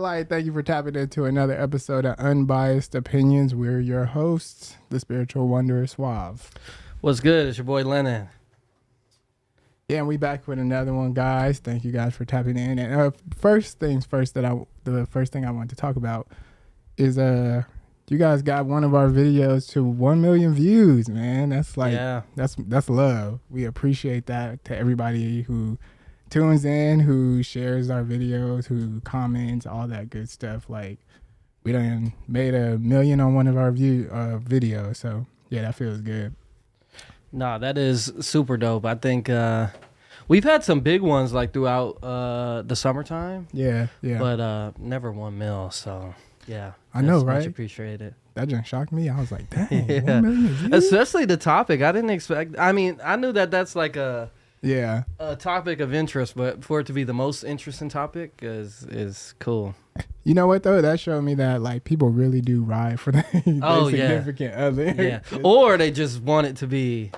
like thank you for tapping into another episode of Unbiased Opinions. We're your hosts, the spiritual wanderer Suave. What's good? It's your boy Lenon. Yeah, and we back with another one, guys. Thank you guys for tapping in. And first things first, the first thing I want to talk about is you guys got one of our videos to 1 million views, man. That's like that's love. We appreciate that to everybody who tunes in, who shares our videos, who comments, all that good stuff. Like, we done made 1 million on one of our videos, so yeah, that feels good. Nah, that is super dope. I think we've had some big ones like throughout the summertime. Yeah. But never 1 mil, so yeah. I know, much right? Appreciate it. That just shocked me. I was like, dang, Yeah. 1 million views? Especially the topic. I didn't expect. I mean, I knew that that's like a topic of interest, but for it to be the most interesting topic is cool. You know what though? That showed me that like people really do ride for their significant other. Yeah. Or they just want it to be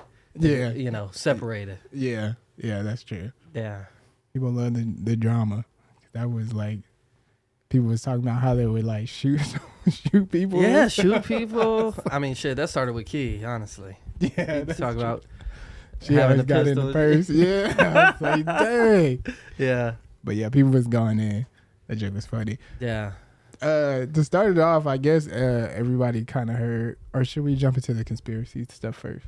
separated. Yeah, that's true. Yeah. People love the drama. That was like people was talking about how they would like shoot people. Yeah, shoot people. I mean, shit, that started with Key, honestly. Yeah, that's talk true. About she always got in the purse. Yeah, I was like, dang. Yeah. But yeah, people was going in. That joke was funny. Yeah. To start it off, I guess everybody kind of heard, or should we jump into the conspiracy stuff first?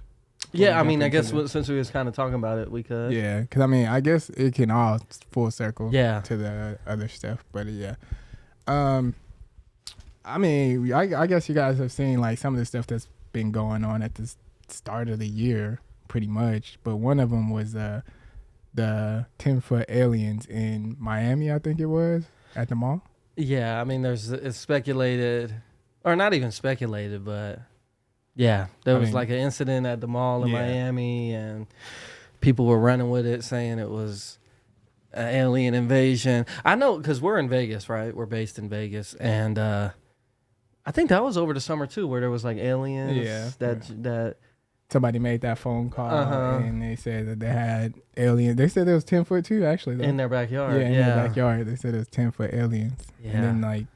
Yeah, I mean, I guess since we was kind of talking about it, we could. Yeah, because I mean, I guess it can all full circle to the other stuff. But yeah. I mean, I guess you guys have seen like some of the stuff that's been going on at the start of the year, pretty much. But one of them was the 10-foot aliens in Miami, I think it was, at the mall. Yeah, I mean, it's speculated, or not even speculated, but yeah, there was like an incident at the mall in Miami, and people were running with it, saying it was an alien invasion. I know, because we're in Vegas, right? We're based in Vegas, and I think that was over the summer too, where there was like aliens. Yeah, that somebody made that phone call and they said that they had aliens. They said it was 10-foot too, actually. Though. In their backyard. Yeah, in their backyard. They said it was 10-foot aliens. Yeah. And then like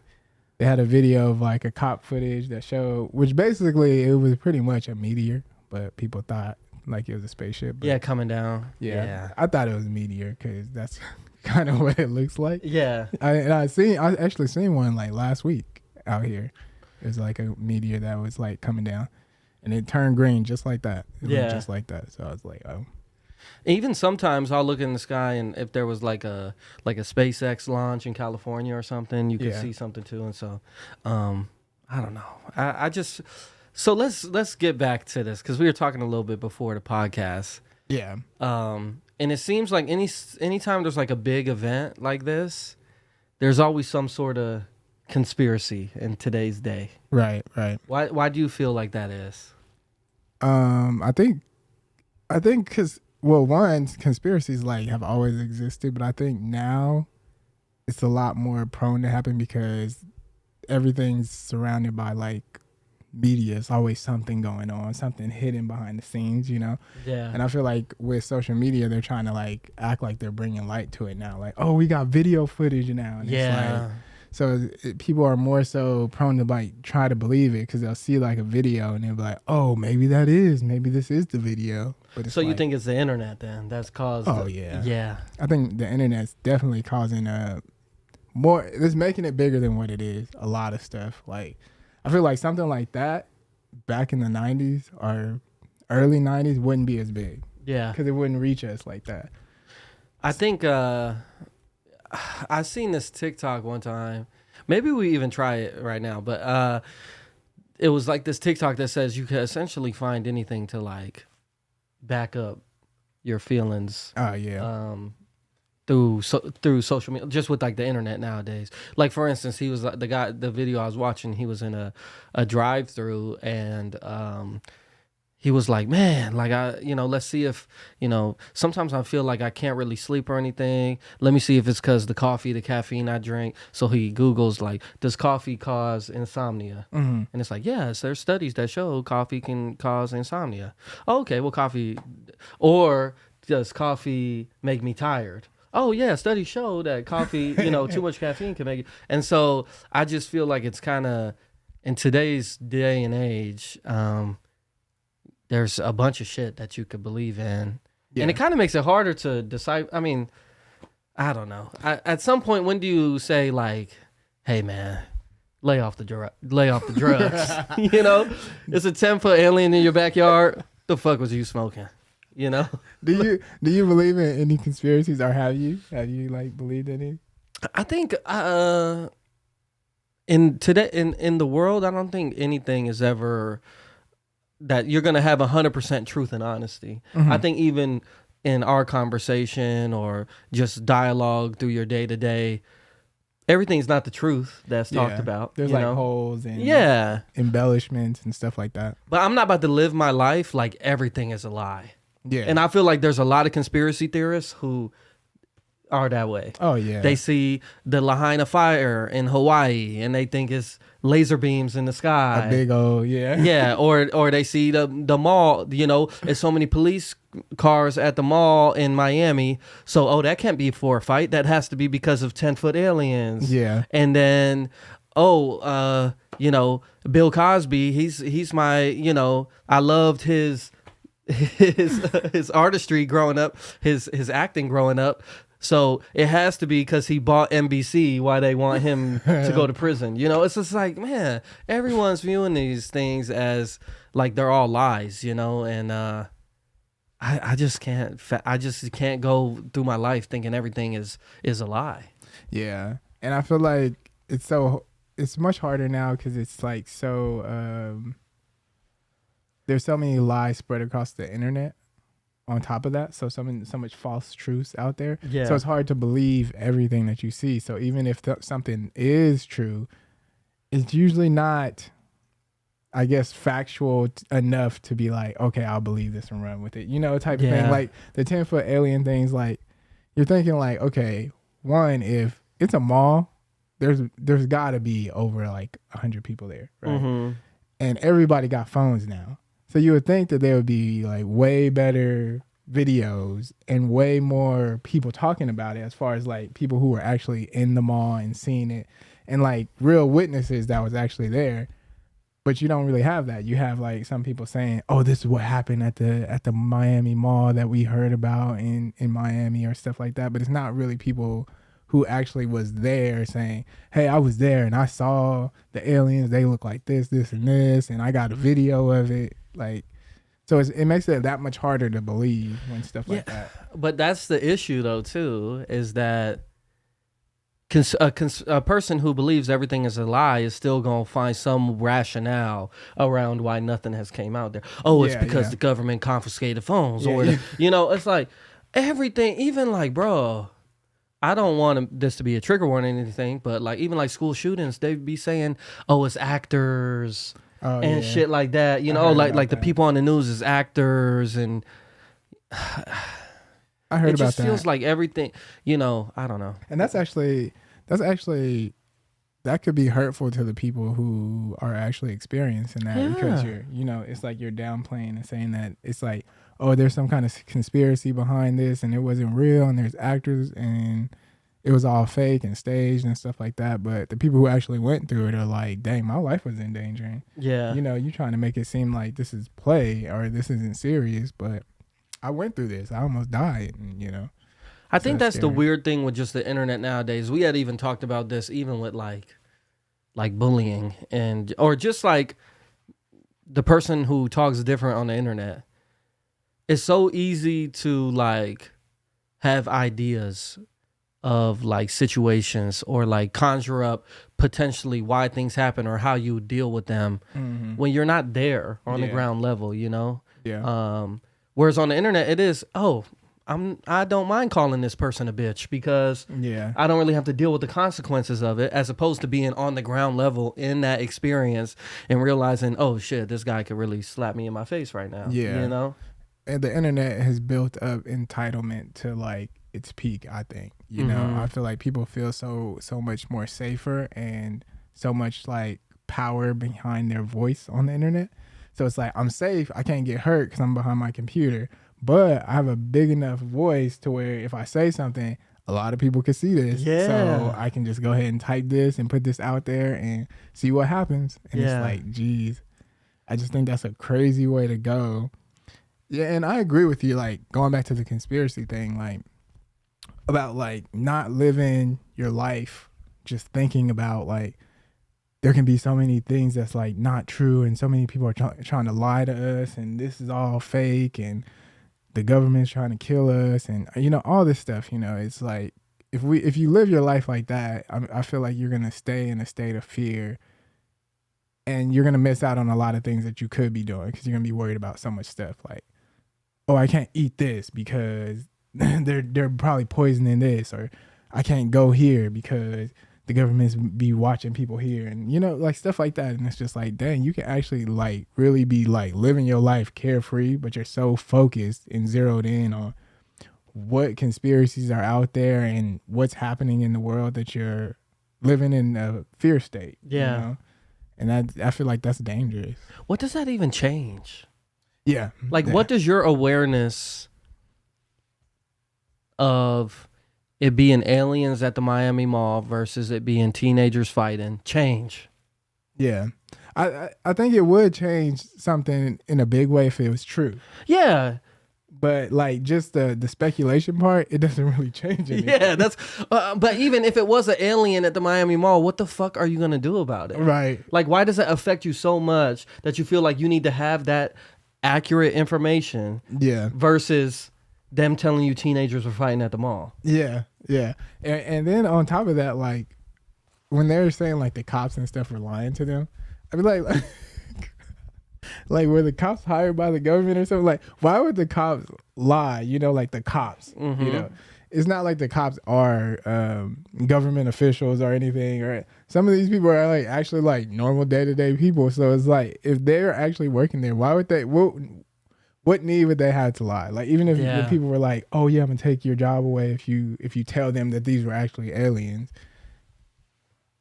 they had a video of like a cop footage that showed, which basically it was pretty much a meteor, but people thought like it was a spaceship. But coming down. Yeah. I thought it was a meteor because that's kind of what it looks like. Yeah. I actually seen one like last week out here. It was like a meteor that was like coming down. And it turned green just like that. It looked just like that. So I was like, oh. Even sometimes I'll look in the sky, and if there was like a SpaceX launch in California or something, you could see something too. And so, I don't know. I just so let's get back to this, because we were talking a little bit before the podcast. Yeah. And it seems like anytime there's like a big event like this, there's always some sort of conspiracy in today's day. Right. Why do you feel like that is? I think because, well, one, conspiracies like have always existed, but I think now it's a lot more prone to happen because everything's surrounded by like media. It's always something going on, something hidden behind the scenes, you know? Yeah. And I feel like with social media, they're trying to like act like they're bringing light to it now. Like, oh, we got video footage now. And it's like, so people are more so prone to like try to believe it because they'll see like a video and they'll be like, oh, maybe this is the video. But so you think it's the internet then that's caused? Oh, yeah. I think the internet's definitely causing more. It's making it bigger than what it is. A lot of stuff. Like, I feel like something like that back in the 90s or early 90s wouldn't be as big. Yeah. Because it wouldn't reach us like that. I think I seen this TikTok one time. Maybe we even try it right now. But it was like this TikTok that says you can essentially find anything to like back up your feelings. Oh, yeah. Through social media, just with like the internet nowadays. Like, for instance, he was the video I was watching, he was in a drive-through, and he was like, man, like, let's see if, sometimes I feel like I can't really sleep or anything. Let me see if it's because the caffeine I drink. So he Googles, like, does coffee cause insomnia? Mm-hmm. And it's like, yes, there's studies that show coffee can cause insomnia. Oh, okay, well, coffee, or does coffee make me tired? oh yeah, studies show that coffee, too much caffeine can make it. And so I just feel like it's kind of in today's day and age, there's a bunch of shit that you could believe in, and it kind of makes it harder to decide. I mean, I don't know. At some point, when do you say like, "Hey man, lay off the drugs"? It's a 10-foot alien in your backyard. The fuck was you smoking? Do you believe in any conspiracies, or have you like believed any? I think in the world, I don't think anything is ever that you're gonna have 100% truth and honesty. Mm-hmm. I think even in our conversation or just dialogue through your day to day, everything's not the truth that's talked about. There's holes and embellishments and stuff like that. But I'm not about to live my life like everything is a lie. Yeah. And I feel like there's a lot of conspiracy theorists who are that way. Oh yeah. They see the Lahaina fire in Hawaii and they think it's laser beams in the sky. A big old Yeah, or they see the mall, there's so many police cars at the mall in Miami. So that can't be for a fight. That has to be because of 10-foot aliens. Yeah. And then Bill Cosby, he's my, I loved his artistry growing up, his acting growing up. So it has to be because he bought NBC why they want him to go to prison. It's just like, man, everyone's viewing these things as like they're all lies, and I just can't go through my life thinking everything is a lie. Yeah. And I feel like it's much harder now because it's like so there's so many lies spread across the internet on top of that. So much false truths out there. Yeah. So it's hard to believe everything that you see. So even if something is true, it's usually not, I guess, factual enough to be like, okay, I'll believe this and run with it. Type of thing. Like the 10-foot alien things, like you're thinking like, okay, one, if it's a mall, there's gotta be over like 100 people there, right? Mm-hmm. And everybody got phones now. So you would think that there would be like way better videos and way more people talking about it, as far as like people who were actually in the mall and seeing it and like real witnesses that was actually there. But you don't really have that. You have like some people saying, oh, this is what happened at the Miami mall that we heard about in Miami or stuff like that. But it's not really people who actually was there saying, hey, I was there and I saw the aliens. They look like this, and this, and I got a video of it. Like, so it makes it that much harder to believe when stuff like that. But that's the issue, though, too, is that a person who believes everything is a lie is still going to find some rationale around why nothing has came out there. Oh, it's because the government confiscated phones. It's like everything, even like, bro, I don't want this to be a trigger warning or anything, but like even like school shootings, they'd be saying, oh, it's actors and shit like that. Like the people on the news is actors, and I heard about that. It just feels like everything, I don't know. And that's actually that could be hurtful to the people who are actually experiencing that, because it's like you're downplaying and saying that it's like, oh, there's some kind of conspiracy behind this and it wasn't real and there's actors and it was all fake and staged and stuff like that. But the people who actually went through it are like, dang, my life was in danger. Yeah. You're trying to make it seem like this is play or this isn't serious, but I went through this. I almost died, and I think that's the weird thing with just the internet nowadays. We had even talked about this even with like bullying or just like the person who talks different on the internet. It's so easy to like have ideas of like situations or like conjure up potentially why things happen or how you deal with them when you're not there on the ground level, Yeah. Whereas on the internet it is, I don't mind calling this person a bitch because I don't really have to deal with the consequences of it, as opposed to being on the ground level in that experience and realizing, oh shit, this guy could really slap me in my face right now. Yeah. And the internet has built up entitlement to like its peak, I think. I feel like people feel so much more safer and so much like power behind their voice on the internet. So it's like, I'm safe, I can't get hurt because I'm behind my computer, but I have a big enough voice to where if I say something, a lot of people could see this. Yeah. So I can just go ahead and type this and put this out there and see what happens. And it's like, geez, I just think that's a crazy way to go. Yeah, and I agree with you, like, going back to the conspiracy thing, like, about, like, not living your life just thinking about, like, there can be so many things that's, like, not true, and so many people are trying to lie to us, and this is all fake, and the government's trying to kill us, and, you know, all this stuff, you know. It's like, if you live your life like that, I feel like you're going to stay in a state of fear, and you're going to miss out on a lot of things that you could be doing because you're going to be worried about so much stuff, like, oh, I can't eat this because they're probably poisoning this, or I can't go here because the government's be watching people here, and, you know, like, stuff like that. And it's just like, dang, you can actually, like, really be, like, living your life carefree, but you're so focused and zeroed in on what conspiracies are out there and what's happening in the world that you're living in a fear state. Yeah. You know? And I feel like that's dangerous. What does that even change? Yeah. Like, what does your awareness of it being aliens at the Miami Mall versus it being teenagers fighting change? Yeah. I think it would change something in a big way if it was true. Yeah. But, like, just the speculation part, it doesn't really change anything. Yeah, that's. But even if it was an alien at the Miami Mall, what the fuck are you gonna do about it? Right. Like, why does it affect you so much that you feel like you need to have that accurate information? Yeah. Versus them telling you teenagers were fighting at the mall. Yeah. Yeah. And then on top of that, like, when they're saying, like, the cops and stuff are lying to them, I'd be like like, were the cops hired by the government or something? Like, why would the cops lie? You know, like, the cops, you know, it's not like the cops are government officials or anything, or some of these people are, like, actually, like, normal day-to-day people. So it's like, if they're actually working there, why would they, what need would they have to lie? Like, even if the people were like, oh yeah, I'm gonna take your job away if you tell them that these were actually aliens.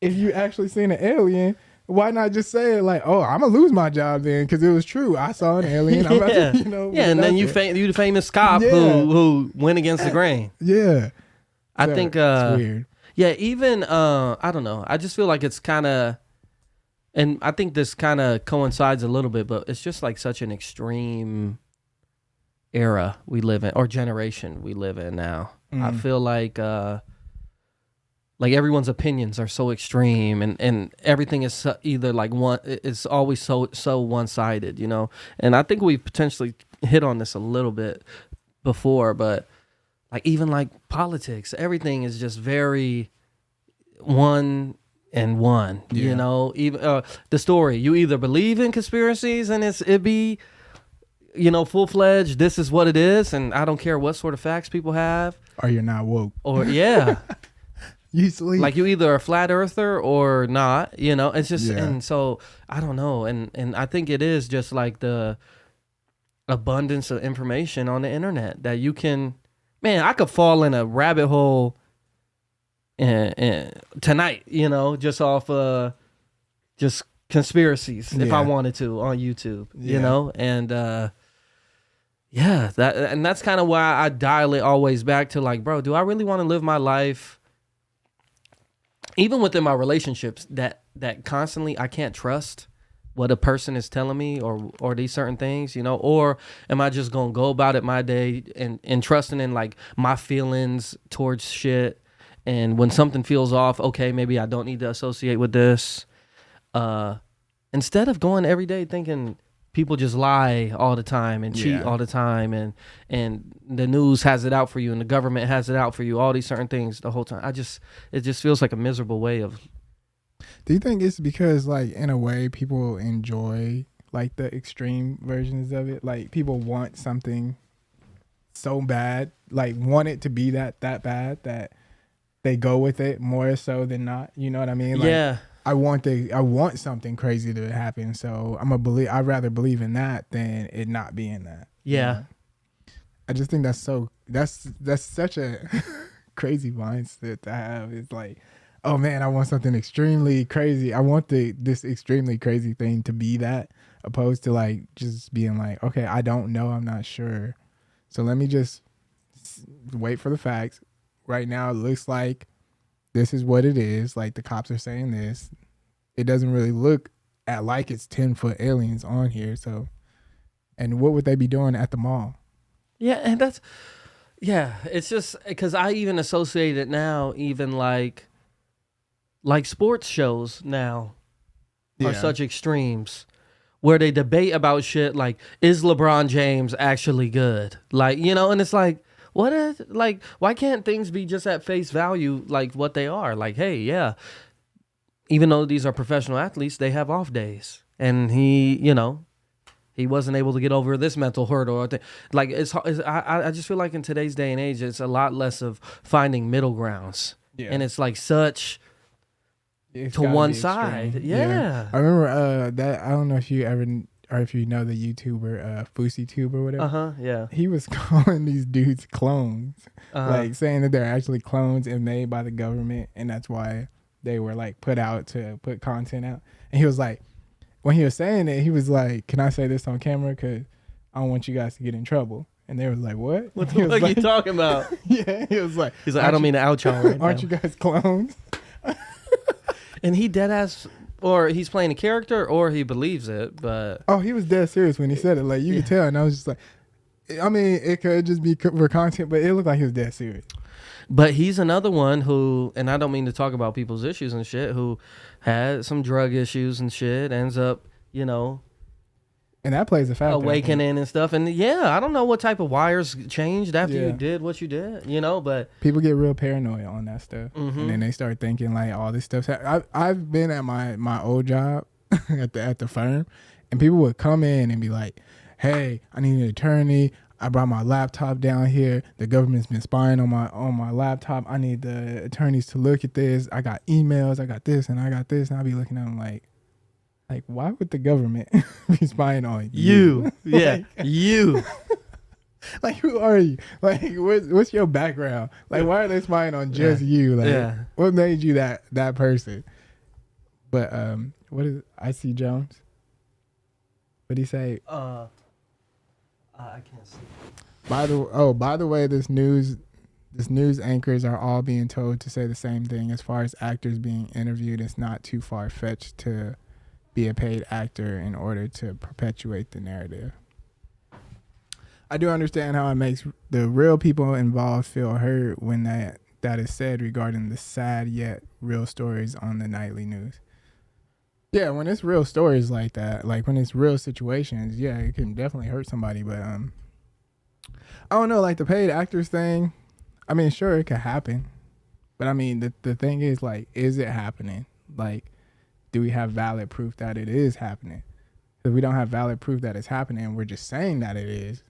If you actually seen an alien, why not just say it like, oh, I'm gonna lose my job then because it was true. I saw an alien. I'm about to, you know. Yeah, and then you the famous cop who went against the grain. Yeah. I think it's weird. Yeah, even I don't know. I just feel like it's kind of, and I think this kind of coincides a little bit, but it's just like such an extreme era we live in, or generation we live in now. I feel like everyone's opinions are so extreme, and everything is either like one. It's always so one-sided, you know. And I think we potentially hit on this a little bit before, but like, even like politics, everything is just very one and one. You know, even the story. You either believe in conspiracies and it be, you know, full-fledged, this is what it is, and I don't care what sort of facts people have, or you're not woke, or you sleep. Like, you either a flat earther or not, you know. It's just, and so I don't know, and I think it is just like the abundance of information on the internet that you can, man, I could fall in a rabbit hole tonight, you know, just off just conspiracies if I wanted to on YouTube, you know. And that's kind of why I dial it always back to, like, bro, do I really want to live my life, even within my relationships, that constantly I can't trust what a person is telling me or these certain things, you know? Or am I just gonna go about it my day and trusting in, like, my feelings towards shit, and when something feels off, okay, maybe I don't need to associate with this, instead of going every day thinking people just lie all the time and cheat all the time, and the news has it out for you and the government has it out for you, all these certain things the whole time. It just feels like a miserable way of. Do you think it's because, like, in a way, people enjoy, like, the extreme versions of it? Like, people want something so bad, like, want it to be that bad that they go with it more so than not. You know what I mean? Like, I want something crazy to happen, so I'd rather believe in that than it not being that. Yeah. You know? I just think that's such a crazy mindset to have. It's like, oh man, I want something extremely crazy. I want this extremely crazy thing to be that, opposed to, like, just being like, okay, I don't know, I'm not sure, so let me just wait for the facts, right now it looks like this is what it is. Like the cops are saying this. It doesn't really look like it's 10-foot aliens on here. So, and what would they be doing at the mall? Yeah, and it's just because I even associate it now, even like sports shows now are such extremes where they debate about shit like, is LeBron James actually good? Like, and it's like, why can't things be just at face value like what they are? Like, hey, yeah, even though these are professional athletes, they have off days. And he wasn't able to get over this mental hurdle. Like, I just feel like in today's day and age, it's a lot less of finding middle grounds. Yeah. And it's like such to one side. Yeah. I remember that. I don't know if you ever, or if you know the YouTuber FouseyTube or whatever. Yeah. He was calling these dudes clones, like saying that they're actually clones and made by the government, and that's why they were like put out to put content out. And he was like, when he was saying it, he was like, "Can I say this on camera? Because I don't want you guys to get in trouble." And they was like, "What? What the fuck are you talking about?" Yeah, he was like, I don't mean to out y'all right aren't you guys clones? And he dead ass, or he's playing a character, or he believes it. But he was dead serious when he said it. Like you could tell, and I was just like, I mean, it could just be for content, but it looked like he was dead serious. But he's another one who, and I don't mean to talk about people's issues and shit, who had some drug issues and shit, ends up, and that plays a factor. Awakening and stuff. And yeah, I don't know what type of wires changed after you did what you did, but people get real paranoid on that stuff. Mm-hmm. And then they start thinking like all this stuff. I've been at my old job at the firm, and people would come in and be like, "Hey, I need an attorney. I brought my laptop down here. The government's been spying on my laptop. I need the attorneys to look at this. I got emails. I got this and I got this." And I'll be looking at them like, why would the government be spying on you? Yeah, you. Like, who are you? Like, what's your background? Like, why are they spying on just you? Like, what made you that person? But what is I.C. Jones? What'd he say? I can't see. By the way, this news anchors are all being told to say the same thing. As far as actors being interviewed, it's not too far fetched to be a paid actor in order to perpetuate the narrative. I do understand how it makes the real people involved feel hurt when that is said regarding the sad yet real stories on the nightly news. Yeah, when it's real stories like that, like when it's real situations, yeah, it can definitely hurt somebody. But I don't know, like the paid actors thing, I mean, sure, it could happen. But I mean, the thing is, like, is it happening? Like, do we have valid proof that it is happening? If we don't have valid proof that it's happening, we're just saying that it is,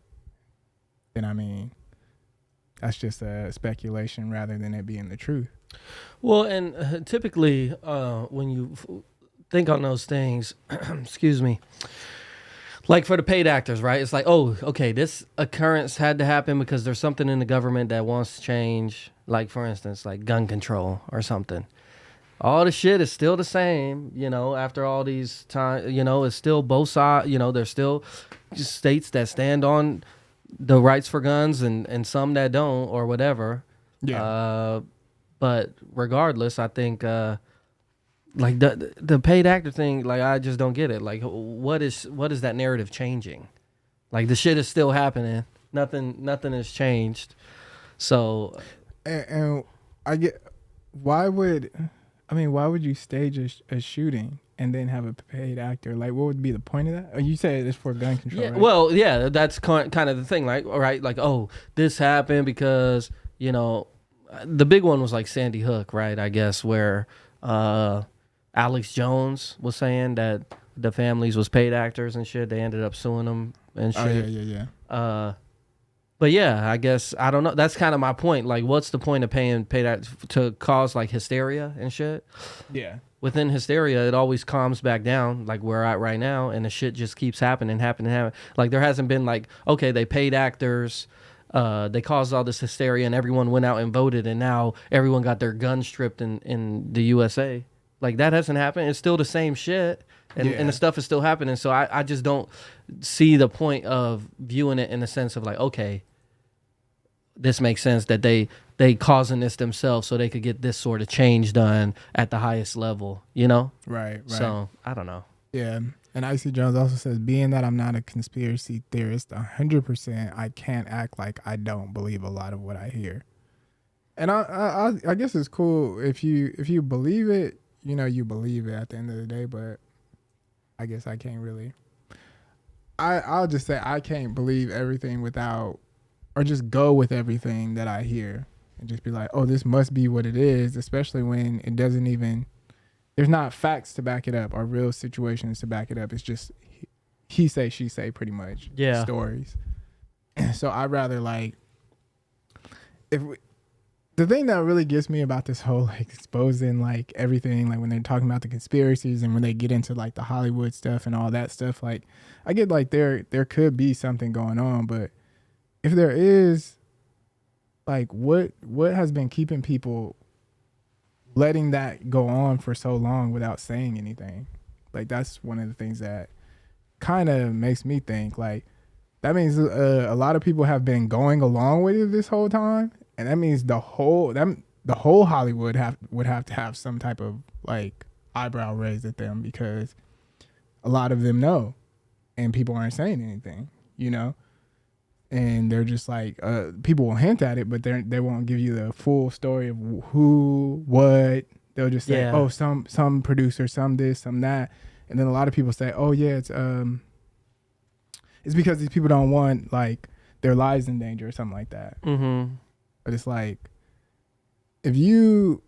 then I mean, that's just a speculation rather than it being the truth. Well, and typically when you think on those things, excuse me, like for the paid actors, right? It's like, oh, okay, this occurrence had to happen because there's something in the government that wants to change, like for instance, like gun control or something. All the shit is still the same, after all these times, it's still both sides, there's still states that stand on the rights for guns and some that don't or whatever. Yeah. But regardless, I think like the paid actor thing, like I just don't get it. Like what is that narrative changing? Like the shit is still happening. Nothing has changed. So and I get why would you stage a shooting and then have a paid actor? Like, what would be the point of that? Oh, you said it's for gun control, yeah, right? Well, yeah, that's kind of the thing, like, all right, like, oh, this happened because, the big one was like Sandy Hook, right, I guess, where Alex Jones was saying that the families was paid actors and shit. They ended up suing them and shit. Oh, yeah. But yeah, I guess, I don't know. That's kind of my point. Like, what's the point of paying paid actors to cause like hysteria and shit? Yeah. Within hysteria, it always calms back down, like we're at right now, and the shit just keeps happening. Like there hasn't been like, okay, they paid actors, they caused all this hysteria, and everyone went out and voted, and now everyone got their guns stripped in the USA. Like that hasn't happened. It's still the same shit, and the stuff is still happening. So I just don't see the point of viewing it in the sense of like, okay, this makes sense that they causing this themselves so they could get this sort of change done at the highest level, you know? Right. So I don't know. Yeah. And Icy Jones also says, being that I'm not a conspiracy theorist 100%, I can't act like I don't believe a lot of what I hear. And I guess it's cool if you believe it, you know, you believe it at the end of the day. But I guess I can't really. I'll just say I can't believe everything without, or just go with everything that I hear and just be like, oh, this must be what it is. Especially when it doesn't even. There's not facts to back it up or real situations to back it up. It's just he say, she say, pretty much. Yeah. Stories. So I'd rather like, the thing that really gets me about this whole like exposing like everything, like when they're talking about the conspiracies and when they get into like the Hollywood stuff and all that stuff, like I get like there could be something going on, but if there is, like what has been keeping people letting that go on for so long without saying anything? Like that's one of the things that kind of makes me think like that means a lot of people have been going along with it this whole time, and that means the whole Hollywood would have to have some type of like eyebrow raised at them, because a lot of them know and people aren't saying anything, you know? And they're just like, people will hint at it, but they won't give you the full story of who, what. They'll just say, oh, some producer, some this, some that. And then a lot of people say, oh yeah, it's because these people don't want like their lives in danger or something like that. Mm-hmm. But it's like, if you're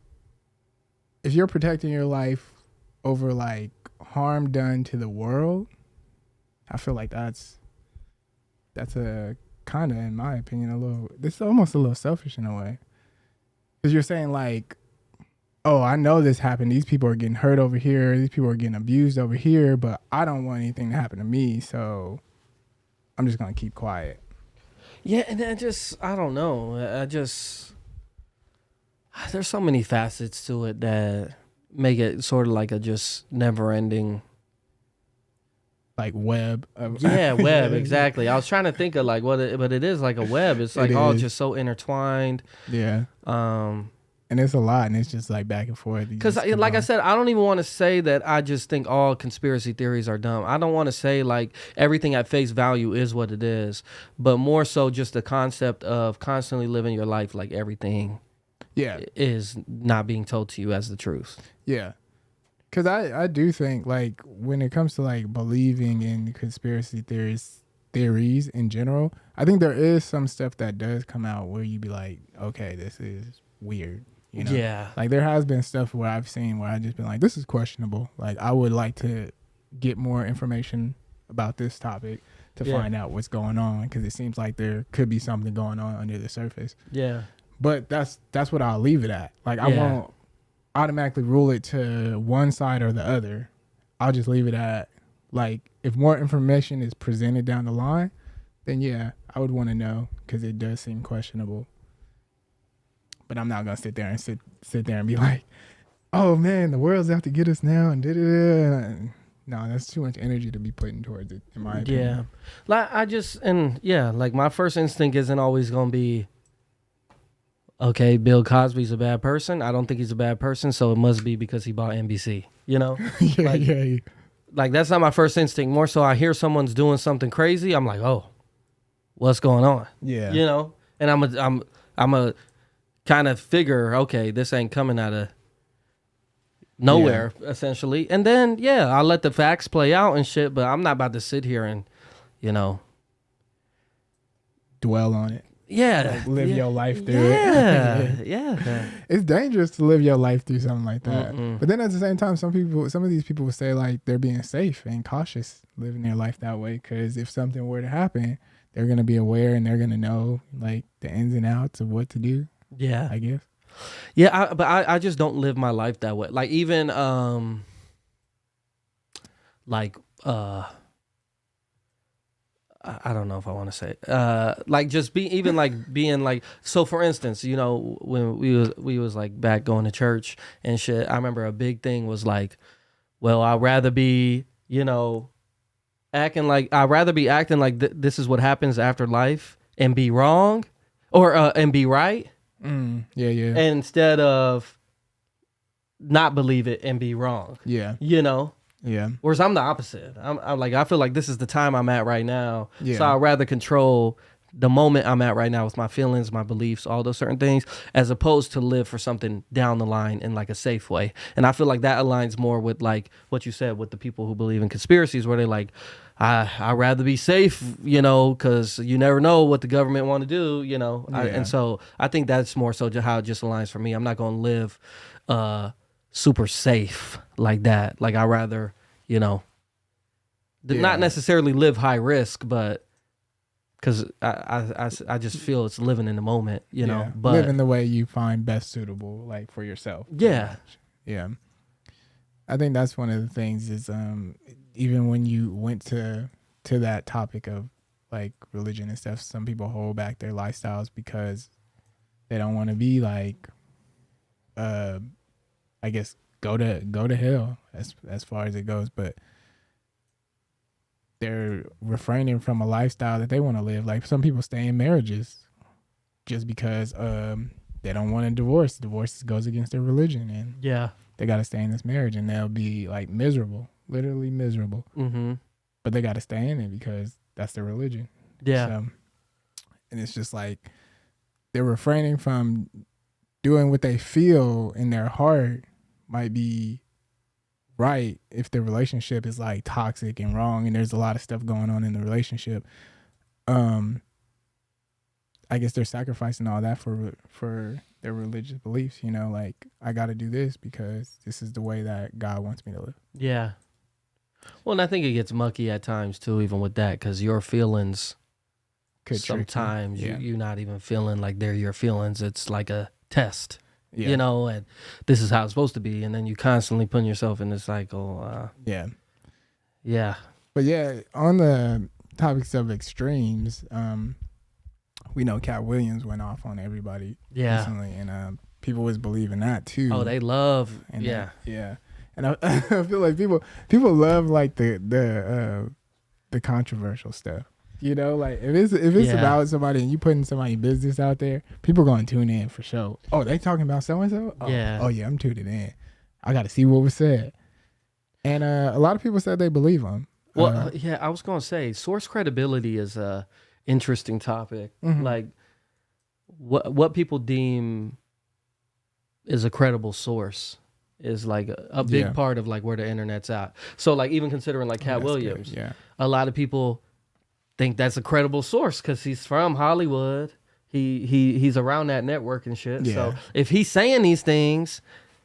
protecting your life over like harm done to the world, I feel like that's a kind of, in my opinion, it's almost a little selfish in a way. Because you're saying like, oh, I know this happened. These people are getting hurt over here. These people are getting abused over here, but I don't want anything to happen to me. So I'm just going to keep quiet. Yeah. And I don't know. There's so many facets to it that make it sort of like a just never ending. Like web. Web, exactly. I was trying to think of like but it is like a web. It's like all just so intertwined. Yeah. And it's a lot, and it's just like back and forth. Because like I said, I don't even want to say that I just think all conspiracy theories are dumb. I don't want to say like everything at face value is what it is, but more so just the concept of constantly living your life like everything is not being told to you as the truth. Yeah. Because I do think, like, when it comes to, like, believing in conspiracy theories in general, I think there is some stuff that does come out where you be like, okay, this is weird, you know? Yeah. Like, there has been stuff where I've seen where I've just been like, this is questionable. Like, I would like to get more information about this topic to find out what's going on, because it seems like there could be something going on under the surface. Yeah. But that's what I'll leave it at. Like, I won't automatically rule it to one side or the other. I'll just leave it at, like, if more information is presented down the line, then yeah, I would want to know, because it does seem questionable. But I'm not gonna sit there and be like, oh man, the world's out to get us now, and da-da-da. No, that's too much energy to be putting towards it, in my opinion. Yeah, like my first instinct isn't always gonna be, okay, Bill Cosby's a bad person. I don't think he's a bad person, so it must be because he bought NBC, you know? Like that's not my first instinct. More so I hear someone's doing something crazy, I'm like, oh, what's going on? Yeah. You know? And I'm a kind of figure, okay, this ain't coming out of nowhere, essentially. And then, I'll let the facts play out and shit, but I'm not about to sit here and, you know, dwell on it. Yeah. Like live your life through it. Yeah. It's dangerous to live your life through something like that. Mm-mm. But then at the same time, some of these people will say like they're being safe and cautious living their life that way, because if something were to happen, they're going to be aware and they're going to know like the ins and outs of what to do. Yeah. I guess. Yeah, but I just don't live my life that way. Like even I don't know if I want to say like just being like, so for instance, you know, when we was like back going to church and shit, I remember a big thing was like, well, I'd rather be, you know, acting like this is what happens after life and be wrong, or and be right Yeah. instead of not believe it and be wrong. Yeah. You know. Yeah. Whereas I'm the opposite. I'm like, I feel like this is the time I'm at right now. Yeah. So I'd rather control the moment I'm at right now with my feelings, my beliefs, all those certain things, as opposed to live for something down the line in like a safe way. And I feel like that aligns more with like what you said with the people who believe in conspiracies, where they like, I'd rather be safe, you know, because you never know what the government want to do, you know. And so I think that's more so how it just aligns for me. I'm not going to live super safe like that. Like I'd rather, you know, not necessarily live high risk, but because I just feel it's living in the moment, you know. But living the way you find best suitable, like for yourself. Yeah. I think that's one of the things is even when you went to that topic of like religion and stuff, some people hold back their lifestyles because they don't want to be like I guess go to hell as far as it goes, but they're refraining from a lifestyle that they want to live. Like some people stay in marriages just because they don't want a divorce. Divorce goes against their religion, and they got to stay in this marriage, and they'll be like miserable, literally miserable. Mm-hmm. But they got to stay in it because that's their religion. Yeah. So, and it's just like they're refraining from doing what they feel in their heart might be right if the relationship is like toxic and wrong and there's a lot of stuff going on in the relationship. I guess they're sacrificing all that for their religious beliefs, you know, like I got to do this because this is the way that God wants me to live. Yeah. Well, and I think it gets mucky at times too, even with that, because your feelings could sometimes you're not even feeling like they're your feelings. It's like a test. You know, and this is how it's supposed to be, and then you constantly putting yourself in this cycle. Yeah. But on the topics of extremes, we know Cat Williams went off on everybody recently, and people was believing that too. Oh, they love, and and I feel like people love like the controversial stuff. You know, like if it's about somebody and you putting somebody's business out there, people going to tune in for sure. Oh, they talking about so and so. Oh yeah, I'm tuning in. I got to see what was said. And a lot of people said they believe them. Well, I was going to say source credibility is a interesting topic. Mm-hmm. Like what people deem is a credible source is like a big part of like where the internet's at. So like even considering like Cat Williams, a lot of people think that's a credible source because he's from Hollywood. He's around that network and shit. Yeah. So if he's saying these things,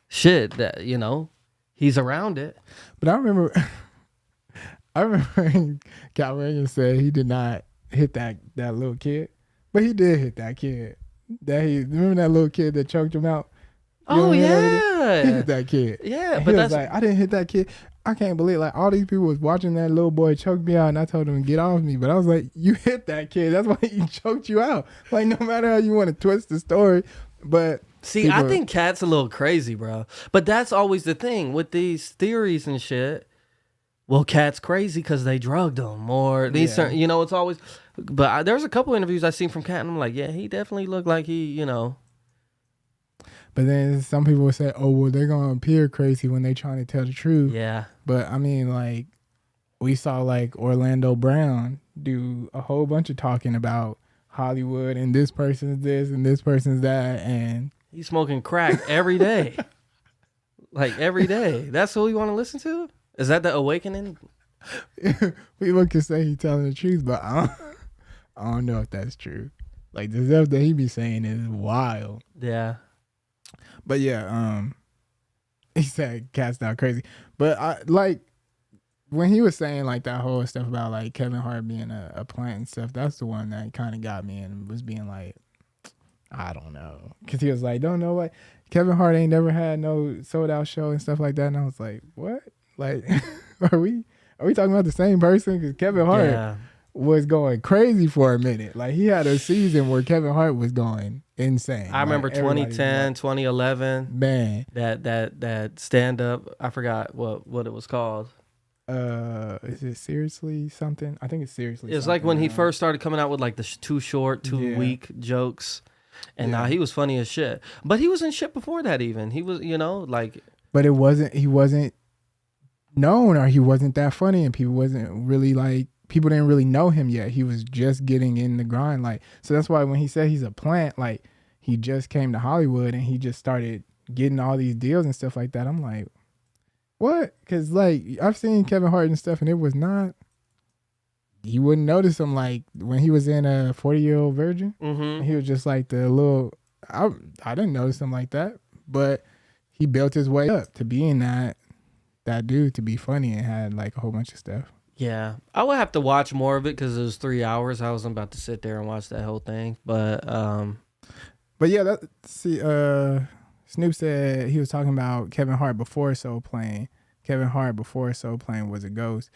shit, that you know, he's around it. But I remember Cat Williams said he did not hit that little kid, but he did hit that kid. Remember that little kid that choked him out? Oh yeah, he hit that kid. Yeah, and but that's like I didn't hit that kid. I can't believe like all these people was watching that little boy choke me out, and I told him to get off me. But I was like, you hit that kid. That's why he choked you out. Like no matter how you want to twist the story, but see, I think Cat's a little crazy, bro. But that's always the thing with these theories and shit. Well, Cat's crazy because they drugged him, or these certain, you know, it's always. But there's a couple interviews I seen from Cat, and I'm like, yeah, he definitely looked like he, you know. But then some people would say, oh, well, they're going to appear crazy when they trying to tell the truth. Yeah. But, I mean, like, we saw, like, Orlando Brown do a whole bunch of talking about Hollywood and this person's this and this person's that. And he's smoking crack every day. Like, every day. That's what we want to listen to? Is that the awakening? People can say he's telling the truth, but I don't know if that's true. Like, the stuff that he be saying is wild. Yeah. But he said Cat's not crazy. But I like when he was saying like that whole stuff about like Kevin Hart being a plant and stuff. That's the one that kind of got me and was being like, I don't know, because he was like, don't know what Kevin Hart ain't never had no sold out show and stuff like that. And I was like, what? Like, are we talking about the same person? Because Kevin Hart was going crazy for a minute. Like he had a season where Kevin Hart was going insane. I remember 2010, 2011. Man. That stand up, I forgot what it was called. Is it seriously something? I think it's seriously. It's like something when he now. first started coming out with like the too short, too Yeah. weak jokes. And Yeah. now he was funny as shit. But he was in shit before that even. He was, like But he wasn't known, or he wasn't that funny, and people didn't really know him yet. He was just getting in the grind, like, so that's why when he said he's a plant, like, he just came to Hollywood and he just started getting all these deals and stuff like that. I'm like, what? Because like I've seen Kevin Hart and stuff, and it was not. You wouldn't notice him like when he was in a 40-Year-Old Virgin. mm-hmm. He was just like the little. I didn't notice him like that, but he built his way up to being that dude, to be funny, and had like a whole bunch of stuff. Yeah. I would have to watch more of it because it was 3 hours. I wasn't about to sit there and watch that whole thing. But yeah, Snoop said he was talking about Kevin Hart before Soul Plane. Kevin Hart before Soul Plane was a ghost.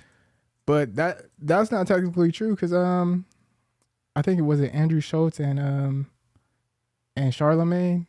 But that's not technically true, because I think it was Andrew Schultz and Charlemagne.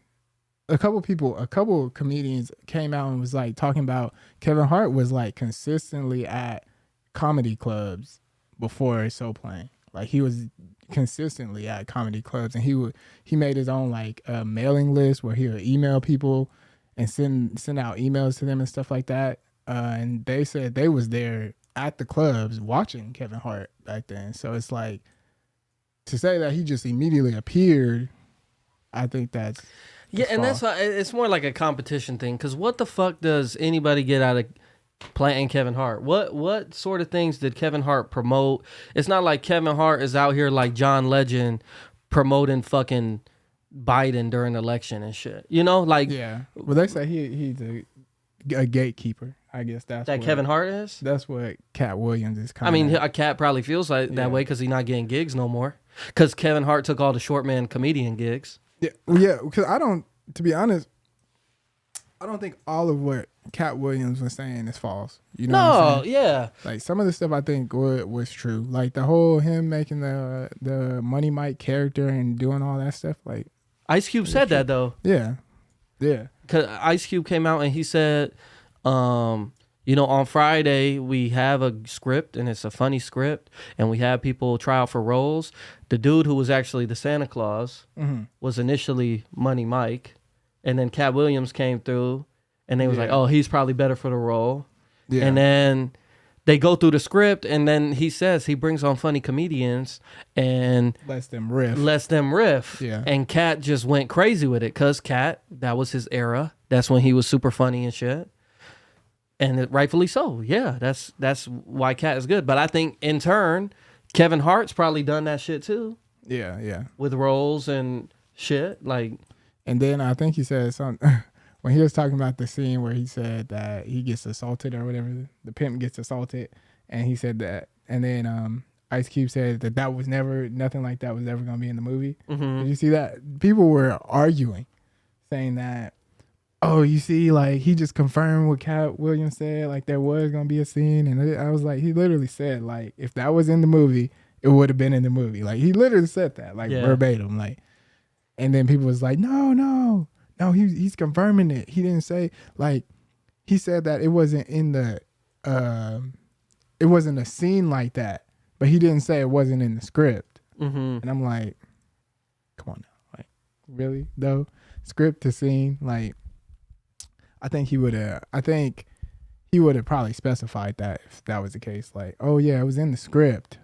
A couple comedians came out and was like talking about Kevin Hart was like consistently at comedy clubs before Soul Plane. Like he was consistently at comedy clubs, and he made his own like mailing list where he would email people and send out emails to them and stuff like that. And they said they was there at the clubs watching Kevin Hart back then. So it's like, to say that he just immediately appeared, I think that's and that's why it's more like a competition thing. Because what the fuck does anybody get out of playing Kevin Hart? What sort of things did Kevin Hart promote? It's not like Kevin Hart is out here like John Legend promoting fucking Biden during the election and shit. Like, yeah. Well, they say he's a gatekeeper. I guess that's Kevin Hart is. That's what Cat Williams is kind I mean, a cat probably feels like that way because he's not getting gigs no more. Because Kevin Hart took all the short man comedian gigs. Yeah. Because to be honest, I don't think all of what Cat Williams was saying is false. You know what I'm saying? Yeah. Like some of the stuff I think was true. Like the whole him making the Money Mike character and doing all that stuff. Like Ice Cube said that though. Yeah. Because Ice Cube came out and he said, on Friday we have a script and it's a funny script and we have people try out for roles. The dude who was actually the Santa Claus was initially Money Mike, and then Cat Williams came through and they was like, oh, he's probably better for the role. Yeah. And then they go through the script, and then he says he brings on funny comedians and lets them riff. Yeah. And Cat just went crazy with it because Cat, that was his era. That's when he was super funny and shit. And rightfully so. Yeah, that's why Cat is good. But I think in turn, Kevin Hart's probably done that shit too. Yeah. With roles and shit. Like, and then I think he said something when he was talking about the scene where he said that he gets assaulted or whatever, the pimp gets assaulted, and he said that, and then Ice Cube said that was nothing like that was ever going to be in the movie. Mm-hmm. Did you see that? People were arguing, saying that, oh, you see, like, he just confirmed what Cat Williams said, like, there was going to be a scene, and I was like, he literally said, like, if that was in the movie, it would have been in the movie. Like, he literally said that, like, verbatim, like, and then people was like, no, he's confirming it. He didn't say, like, he said that it wasn't in the, it wasn't a scene like that, but he didn't say it wasn't in the script. Mm-hmm. And I'm like, come on now, like, really though, script to scene, like, I think he would have probably specified that if that was the case, like, oh yeah, it was in the script,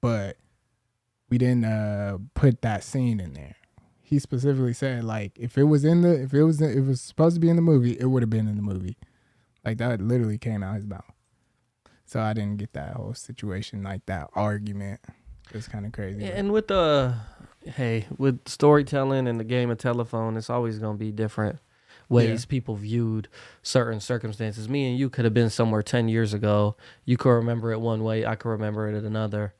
but we didn't put that scene in there. He specifically said, like, if it was supposed to be in the movie, it would have been in the movie. Like, that literally came out his mouth. So I didn't get that whole situation, like that argument. It's kind of crazy. And with with storytelling and the game of telephone, it's always going to be different ways people viewed certain circumstances. Me and you could have been somewhere 10 years ago. You could remember it one way. I could remember it another.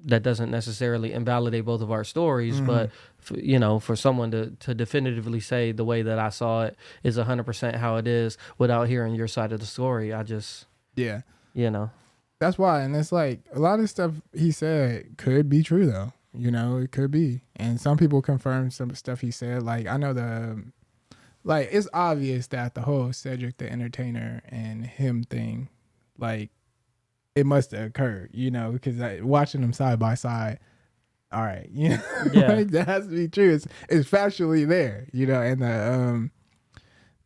That doesn't necessarily invalidate both of our stories, but for someone to definitively say the way that I saw it is 100% how it is without hearing your side of the story, I just that's why. And it's like a lot of stuff he said could be true though. It could be, and some people confirm some stuff he said. Like I know it's obvious that the whole Cedric the Entertainer and him thing, like it must have occurred, you know, because watching them side by side, all right, you know, Yeah. like, that has to be true. It's factually there, you know, and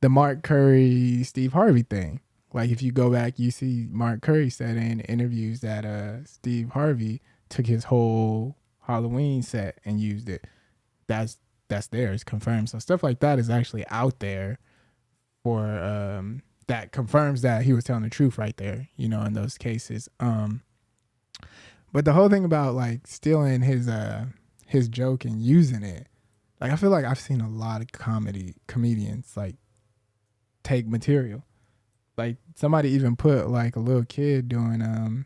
the Mark Curry Steve Harvey thing. Like if you go back, you see Mark Curry said in interviews that Steve Harvey took his whole Halloween set and used it. That's there. It's confirmed. So stuff like that is actually out there for that confirms that he was telling the truth right there, you know, in those cases. But the whole thing about like stealing his joke and using it, like I feel like I've seen a lot of comedians like take material. Like somebody even put like a little kid doing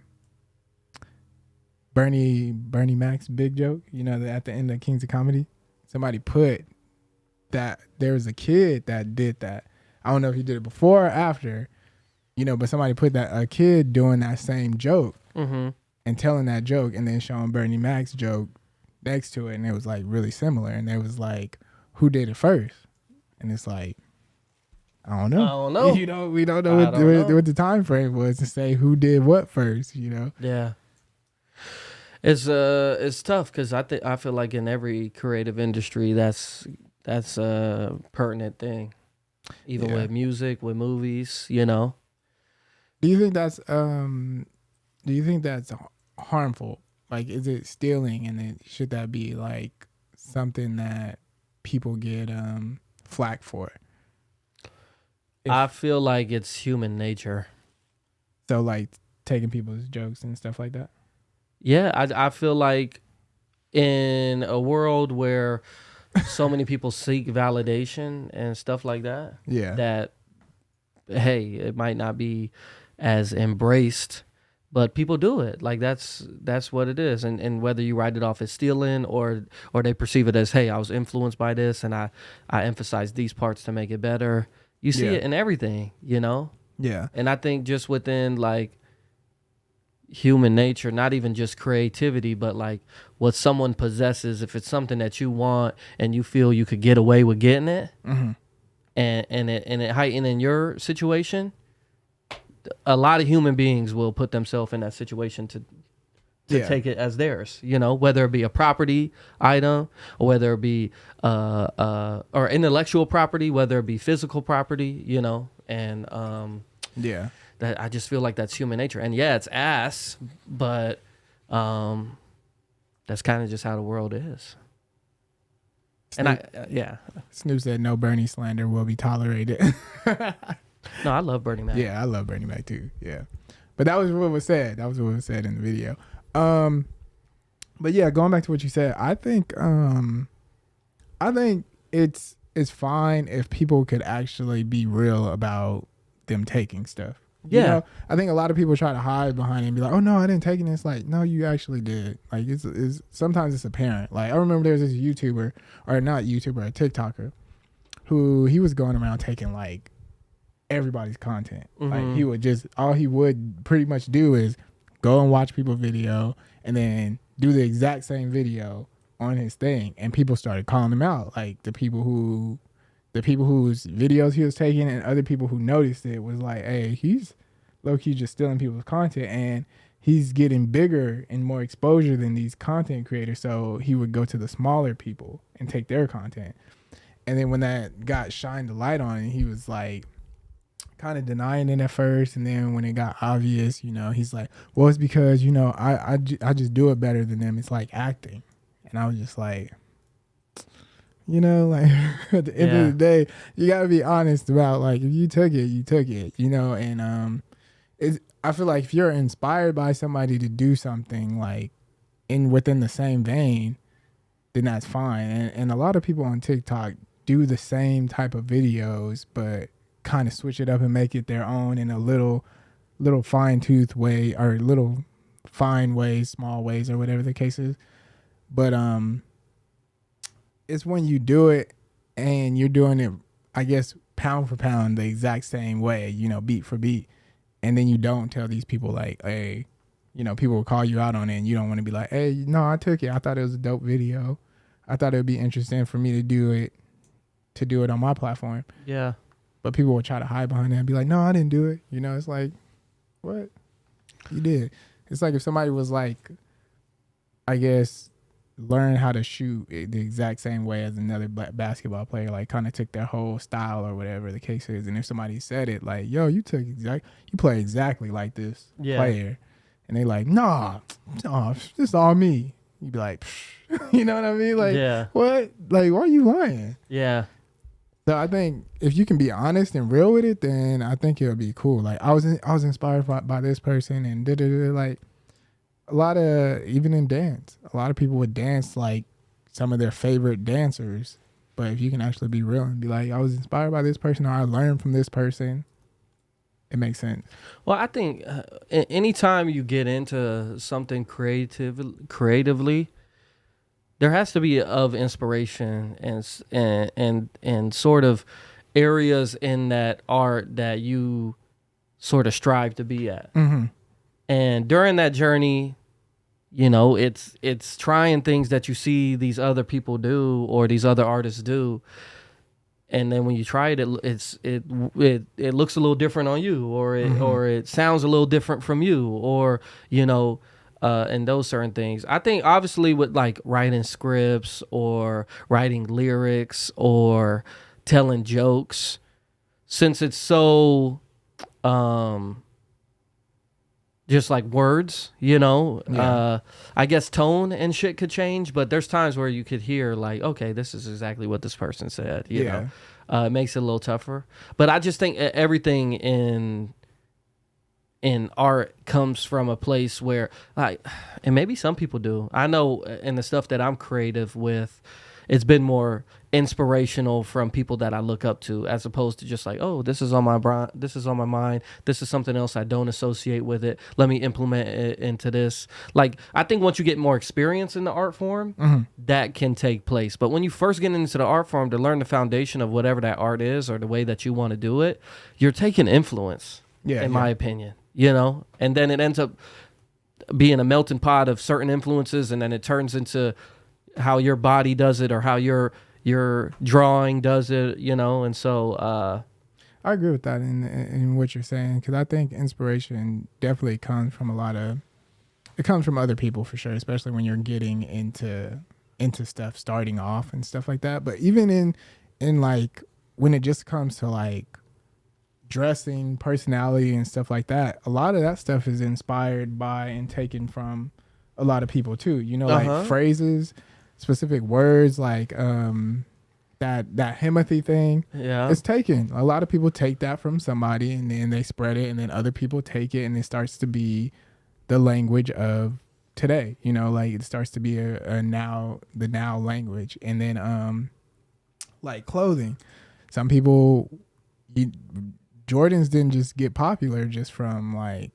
Bernie Mac's big joke, you know, at the end of Kings of Comedy. Somebody put that there was a kid that did that. I don't know if he did it before or after, you know, but somebody put that a kid doing that same joke and telling that joke and then showing Bernie Mac's joke next to it, and it was like really similar. And it was like, who did it first? And it's like, I don't know. You know, we don't know what the time frame was to say who did what first, you know? Yeah. It's tough because I feel like in every creative industry that's a pertinent thing, even with music, with movies, you know. Do you think that's harmful? Like, is it stealing, and then should that be like something that people get flack for? I feel like it's human nature. So like taking people's jokes and stuff like that. Yeah, I feel like in a world where so many people seek validation and stuff like that, that, hey, it might not be as embraced, but people do it. Like that's what it is. And whether you write it off as stealing or they perceive it as, hey, I was influenced by this and I emphasize these parts to make it better. You see it in everything, you know? Yeah. And I think just within like human nature, not even just creativity, but like what someone possesses, if it's something that you want and you feel you could get away with getting it, and it heightened in your situation, a lot of human beings will put themselves in that situation to take it as theirs, you know, whether it be a property item or whether it be or intellectual property, whether it be physical property, you know, and that I just feel like that's human nature. And yeah, it's ass, but that's kind of just how the world is. Snoop, and Snoop said no Bernie slander will be tolerated. No, I love Bernie Mac. Yeah, I love Bernie Mac too. Yeah, but that was what was said. That was what was said in the video. But yeah, going back to what you said, I think it's fine if people could actually be real about them taking stuff. Yeah. You know, I think a lot of people try to hide behind it and be like, oh no, I didn't take it. And it's like, no, you actually did. Like it's sometimes it's apparent. Like I remember there was this YouTuber, or not YouTuber, a TikToker, who he was going around taking like everybody's content. Like he would all he would pretty much do is go and watch people's video and then do the exact same video on his thing. And people started calling him out. Like the people whose videos he was taking and other people who noticed it was like, hey, he's low-key just stealing people's content and he's getting bigger and more exposure than these content creators. So he would go to the smaller people and take their content. And then when that got shined the light on it, he was like kind of denying it at first. And then when it got obvious, you know, he's like, well, it's because, you know, I just do it better than them. It's like acting. And I was just like, you know, like at the end of the day, you got to be honest about like, if you took it, you know, and I feel like if you're inspired by somebody to do something like within the same vein, then that's fine. And a lot of people on TikTok do the same type of videos, but kind of switch it up and make it their own in a little fine-toothed way, or little fine ways, small ways, or whatever the case is. But it's when you do it and you're doing it, I guess, pound for pound the exact same way, you know, beat for beat, and then you don't tell these people like, hey, you know, people will call you out on it and you don't want to be like, hey, no, I took it. I thought it was a dope video. I thought it would be interesting for me to do it on my platform. Yeah. But people will try to hide behind that and be like, no, I didn't do it. You know, it's like, what? You did. It's like if somebody was like, I guess, learn how to shoot the exact same way as another basketball player, like kind of took their whole style or whatever the case is. And if somebody said it like, yo, you play exactly like this player. And they like, nah, this is all me. You'd be like, you know what I mean? Like, what? Like, why are you lying? Yeah. So I think if you can be honest and real with it, then I think it'll be cool. Like I was inspired by this person and like a lot of, even in dance, a lot of people would dance like some of their favorite dancers. But if you can actually be real and be like, I was inspired by this person or I learned from this person, it makes sense. Well, I think anytime you get into something creatively, there has to be of inspiration and sort of areas in that art that you sort of strive to be at. Mm-hmm. And during that journey, you know, it's trying things that you see these other people do or these other artists do. And then when you try it, it looks a little different on you, or it sounds a little different from you, or, you know, and those certain things. I think obviously with like writing scripts or writing lyrics or telling jokes, since it's so just like words, you know, I guess tone and shit could change, but there's times where you could hear like, okay, this is exactly what this person said, you know. It makes it a little tougher. But I just think everything in art comes from a place where, like, and maybe some people do. I know in the stuff that I'm creative with, it's been more inspirational from people that I look up to, as opposed to just like, oh, this is on my mind. This is something else I don't associate with it. Let me implement it into this. Like, I think once you get more experience in the art form, that can take place. But when you first get into the art form to learn the foundation of whatever that art is or the way that you want to do it, you're taking influence, in my opinion, you know? And then it ends up being a melting pot of certain influences, and then it turns into how your body does it or how your drawing does it, you know. And so I agree with that in what you're saying, because I think inspiration definitely comes from it comes from other people for sure, especially when you're getting into stuff starting off and stuff like that. But even in like when it just comes to like dressing, personality and stuff like that, a lot of that stuff is inspired by and taken from a lot of people too, you know. Like phrases, specific words, like that himothy thing, it's taken. A lot of people take that from somebody and then they spread it, and then other people take it and it starts to be the language of today, you know. Like it starts to be the now language. And then like clothing, some people, Jordans didn't just get popular just from like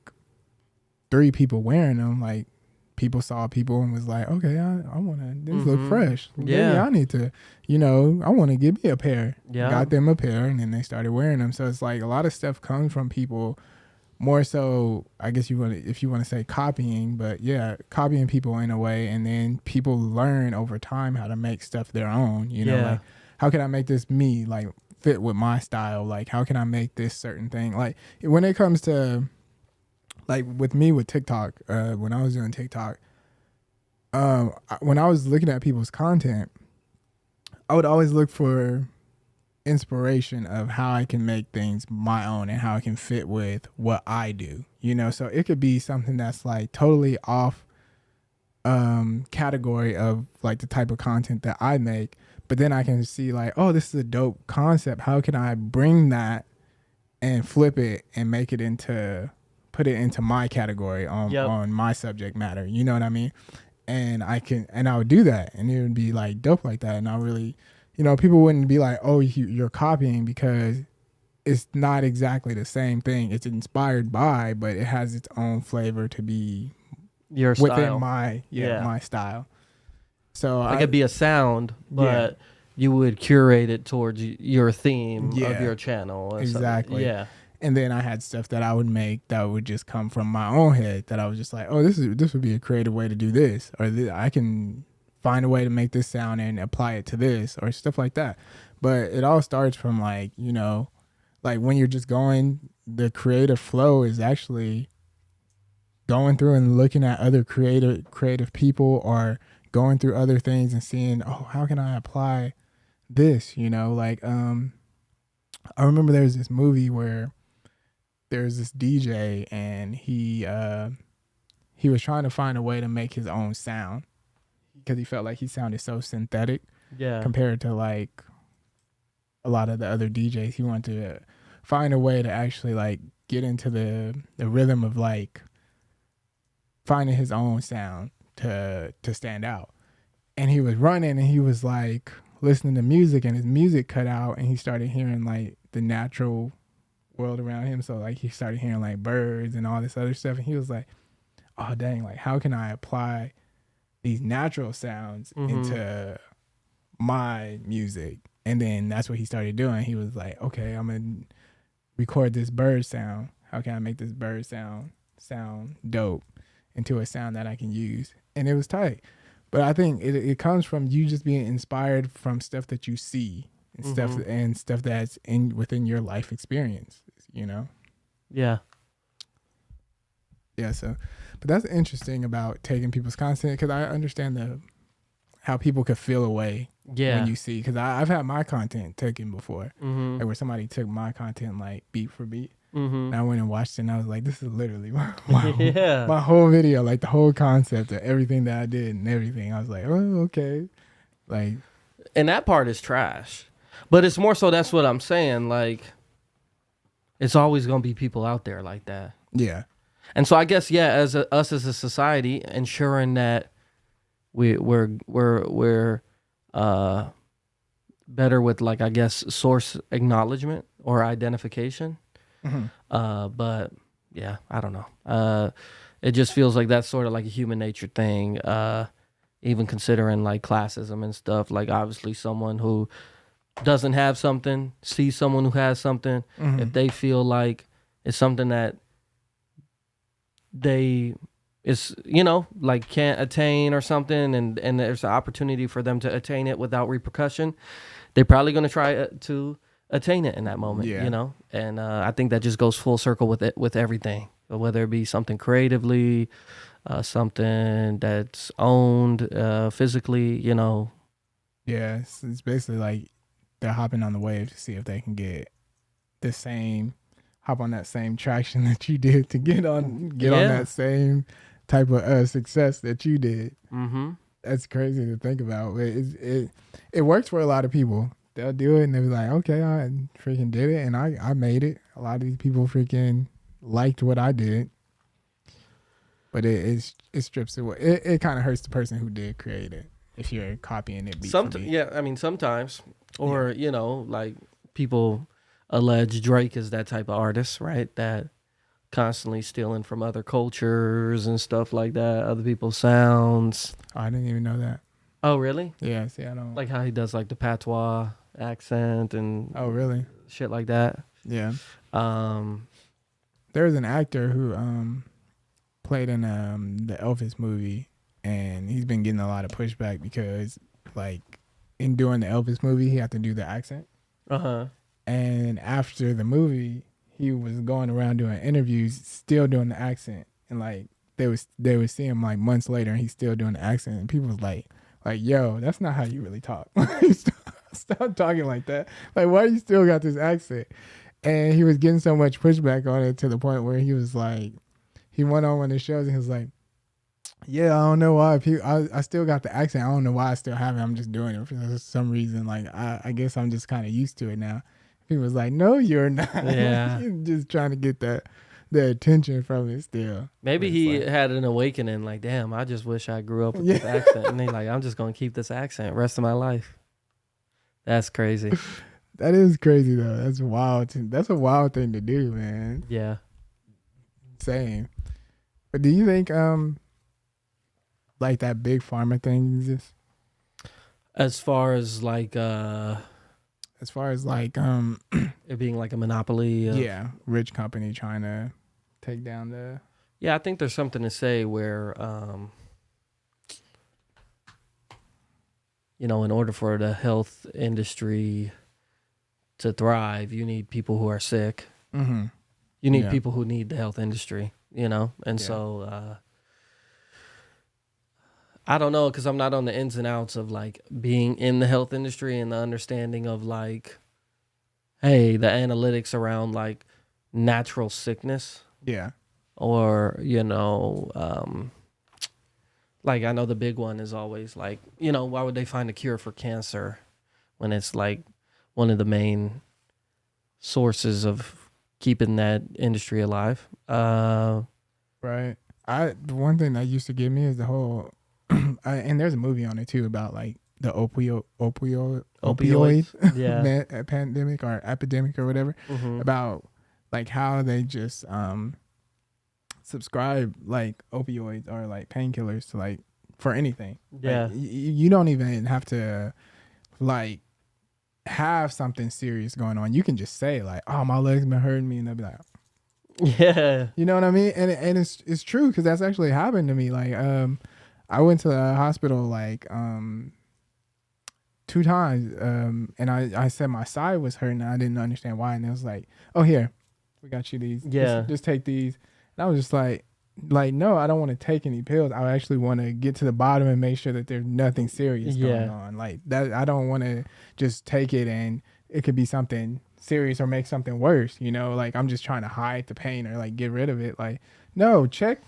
3 people wearing them. Like people saw people and was like, okay, I want to, this look fresh. Maybe I need to, you know, I want to give me a pair. Got them a pair, and then they started wearing them. So it's like a lot of stuff comes from people, more so, I guess if you want to say copying, but copying people in a way. And then people learn over time how to make stuff their own, you know, like how can I make this me, like fit with my style? Like how can I make this certain thing? Like when it comes to, like with me with TikTok, when I was doing TikTok, when I was looking at people's content, I would always look for inspiration of how I can make things my own and how it can fit with what I do, you know. So it could be something that's like totally off category of like the type of content that I make, but then I can see like, oh, this is a dope concept. How can I bring that and flip it and make it put it into my category on my subject matter, you know what I mean? And I would do that, and it would be like dope like that. And I really, you know, people wouldn't be like, oh, you're copying, because it's not exactly the same thing. It's inspired by, but it has its own flavor to be your within style. my style. So it could be a sound, but you would curate it towards your theme of your channel. Exactly. Yeah. And then I had stuff that I would make that would just come from my own head, that I was just like, oh, this would be a creative way to do this, or I can find a way to make this sound and apply it to this, or stuff like that. But it all starts from like, you know, like when you're just going, the creative flow is actually going through and looking at other creative people, or going through other things and seeing, oh, how can I apply this? You know, like I remember there was this movie where there's this DJ and he was trying to find a way to make his own sound because he felt like he sounded so synthetic compared to like a lot of the other DJs. He wanted to find a way to actually like get into the rhythm of like finding his own sound to stand out. And he was running and he was like listening to music, and his music cut out, and he started hearing like the natural world around him. So like he started hearing like birds and all this other stuff, and he was like, oh dang, like how can I apply these natural sounds into my music? And then that's what he started doing. He was like, okay, I'm gonna record this bird sound. How can I make this bird sound dope into a sound that I can use? And it was tight. But I think it comes from you just being inspired from stuff that you see and stuff that's within your life experience, you know? Yeah. Yeah, so, but that's interesting about taking people's content, because I understand how people could feel away when you see, because I've had my content taken before, like where somebody took my content like beat for beat, and I went and watched it, and I was like, this is literally my whole video, like the whole concept of everything that I did and everything. I was like, oh, okay. Like, and that part is trash, but it's more so, that's what I'm saying, like it's always gonna be people out there like that. Yeah. And so I guess, us as a society, ensuring that we're better with, like, I guess, source acknowledgement or identification. But yeah, I don't know. It just feels like that's sort of like a human nature thing. Even considering like classism and stuff, like obviously someone who doesn't have something sees someone who has something. If they feel like it's something that they like can't attain or something, and there's an opportunity for them to attain it without repercussion, they're probably going to try to attain it in that moment. And I think that just goes full circle with everything, whether it be something creatively, something that's owned physically. Yeah, it's basically like they're hopping on the wave to see if they can get hop on that same traction that you did to get on that same type of success that you did. That's crazy to think about. It works for a lot of people. They'll do it and they'll be like, okay, I freaking did it and I made it. A lot of these people freaking liked what I did. But it strips away. It kind of hurts the person who did create it if you're copying it beat for beat. Yeah, I mean, sometimes. Or, like people allege Drake is that type of artist, right? That constantly stealing from other cultures and stuff like that, other people's sounds. Oh, I didn't even know that. Oh, really? Yeah, see, I don't... Like how he does like the patois accent and... Oh, really? Shit like that. Yeah. There's an actor who played in the Elvis movie, and he's been getting a lot of pushback because, like, in doing the Elvis movie, he had to do the accent. And after the movie, he was going around doing interviews, still doing the accent, and like they would see him like months later, and he's still doing the accent, and people was like, yo, that's not how you really talk. Stop talking like that. Like, why you still got this accent? And he was getting so much pushback on it to the point where he was like, he went on one of the shows and he was like, yeah, I don't know why. I still got the accent. I don't know why I still have it. I'm just doing it for some reason. Like, I guess I'm just kind of used to it now. He was like, no, you're not. Yeah. You're just trying to get the attention from it still. Maybe he had an awakening, like, damn, I just wish I grew up with this accent. And he's like, I'm just going to keep this accent rest of my life. That's crazy. That is crazy, though. That's wild. That's a wild thing to do, man. Yeah. Insane. But do you think, like, that big pharma thing exists? As far as like it being like a monopoly. Rich company trying to take down the... Yeah, I think there's something to say where, in order for the health industry to thrive, you need people who are sick. You need people who need the health industry. you know? And Yeah. so I don't know, because I'm not on the ins and outs of like being in the health industry and the understanding of like, hey, the analytics around like natural sickness, Yeah. or, like I know the big one is always like, why would they find a cure for cancer when it's like one of the main sources of keeping that industry alive? Right. The one thing that used to get me is the whole, and there's a movie on it too about like the opioid Yeah. pandemic or epidemic or whatever, Mm-hmm. about like how they just subscribe like opioids or like painkillers to like for anything. Yeah. Like you don't even have to like have something serious going on. You can just say like, "Oh, my legs been hurting me," and they'll be like, Yeah. you know what I mean? And it's true because that's actually happened to me. Like I went to the hospital like 2 times, and I said my side was hurting. And I didn't understand why, and it was like, "Oh, here, we got you these. Yeah. Just take these." And I was just like no, I don't want to take any pills. I actually want to get to the bottom and make sure that there's nothing serious going on. Like that, I don't want to just take it and it could be something serious or make something worse. You know, like I'm just trying to hide the pain or like get rid of it. Like no, check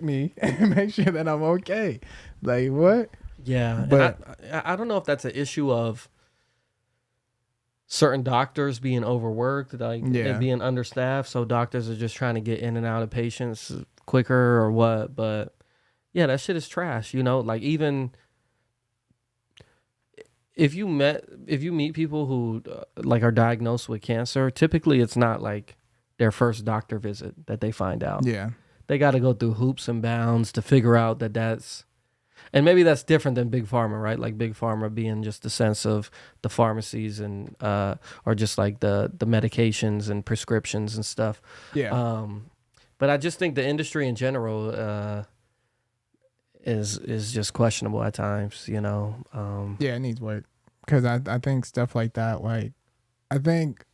me and make sure that I'm okay. Like what? Yeah. But And I don't know if that's an issue of certain doctors being overworked, like it being understaffed, so doctors are just trying to get in and out of patients quicker or what. But yeah, that shit is trash, like even if you meet people who like are diagnosed with cancer, typically it's not like their first doctor visit that they find out. yeah, They got to go through hoops and bounds to figure out that that's. And maybe that's different than big pharma, right? Like big pharma being just the sense of the pharmacies and or just like the medications and prescriptions and stuff. yeah. But I just think the industry in general is just questionable at times. Yeah, it needs work because I think stuff like that. Like I think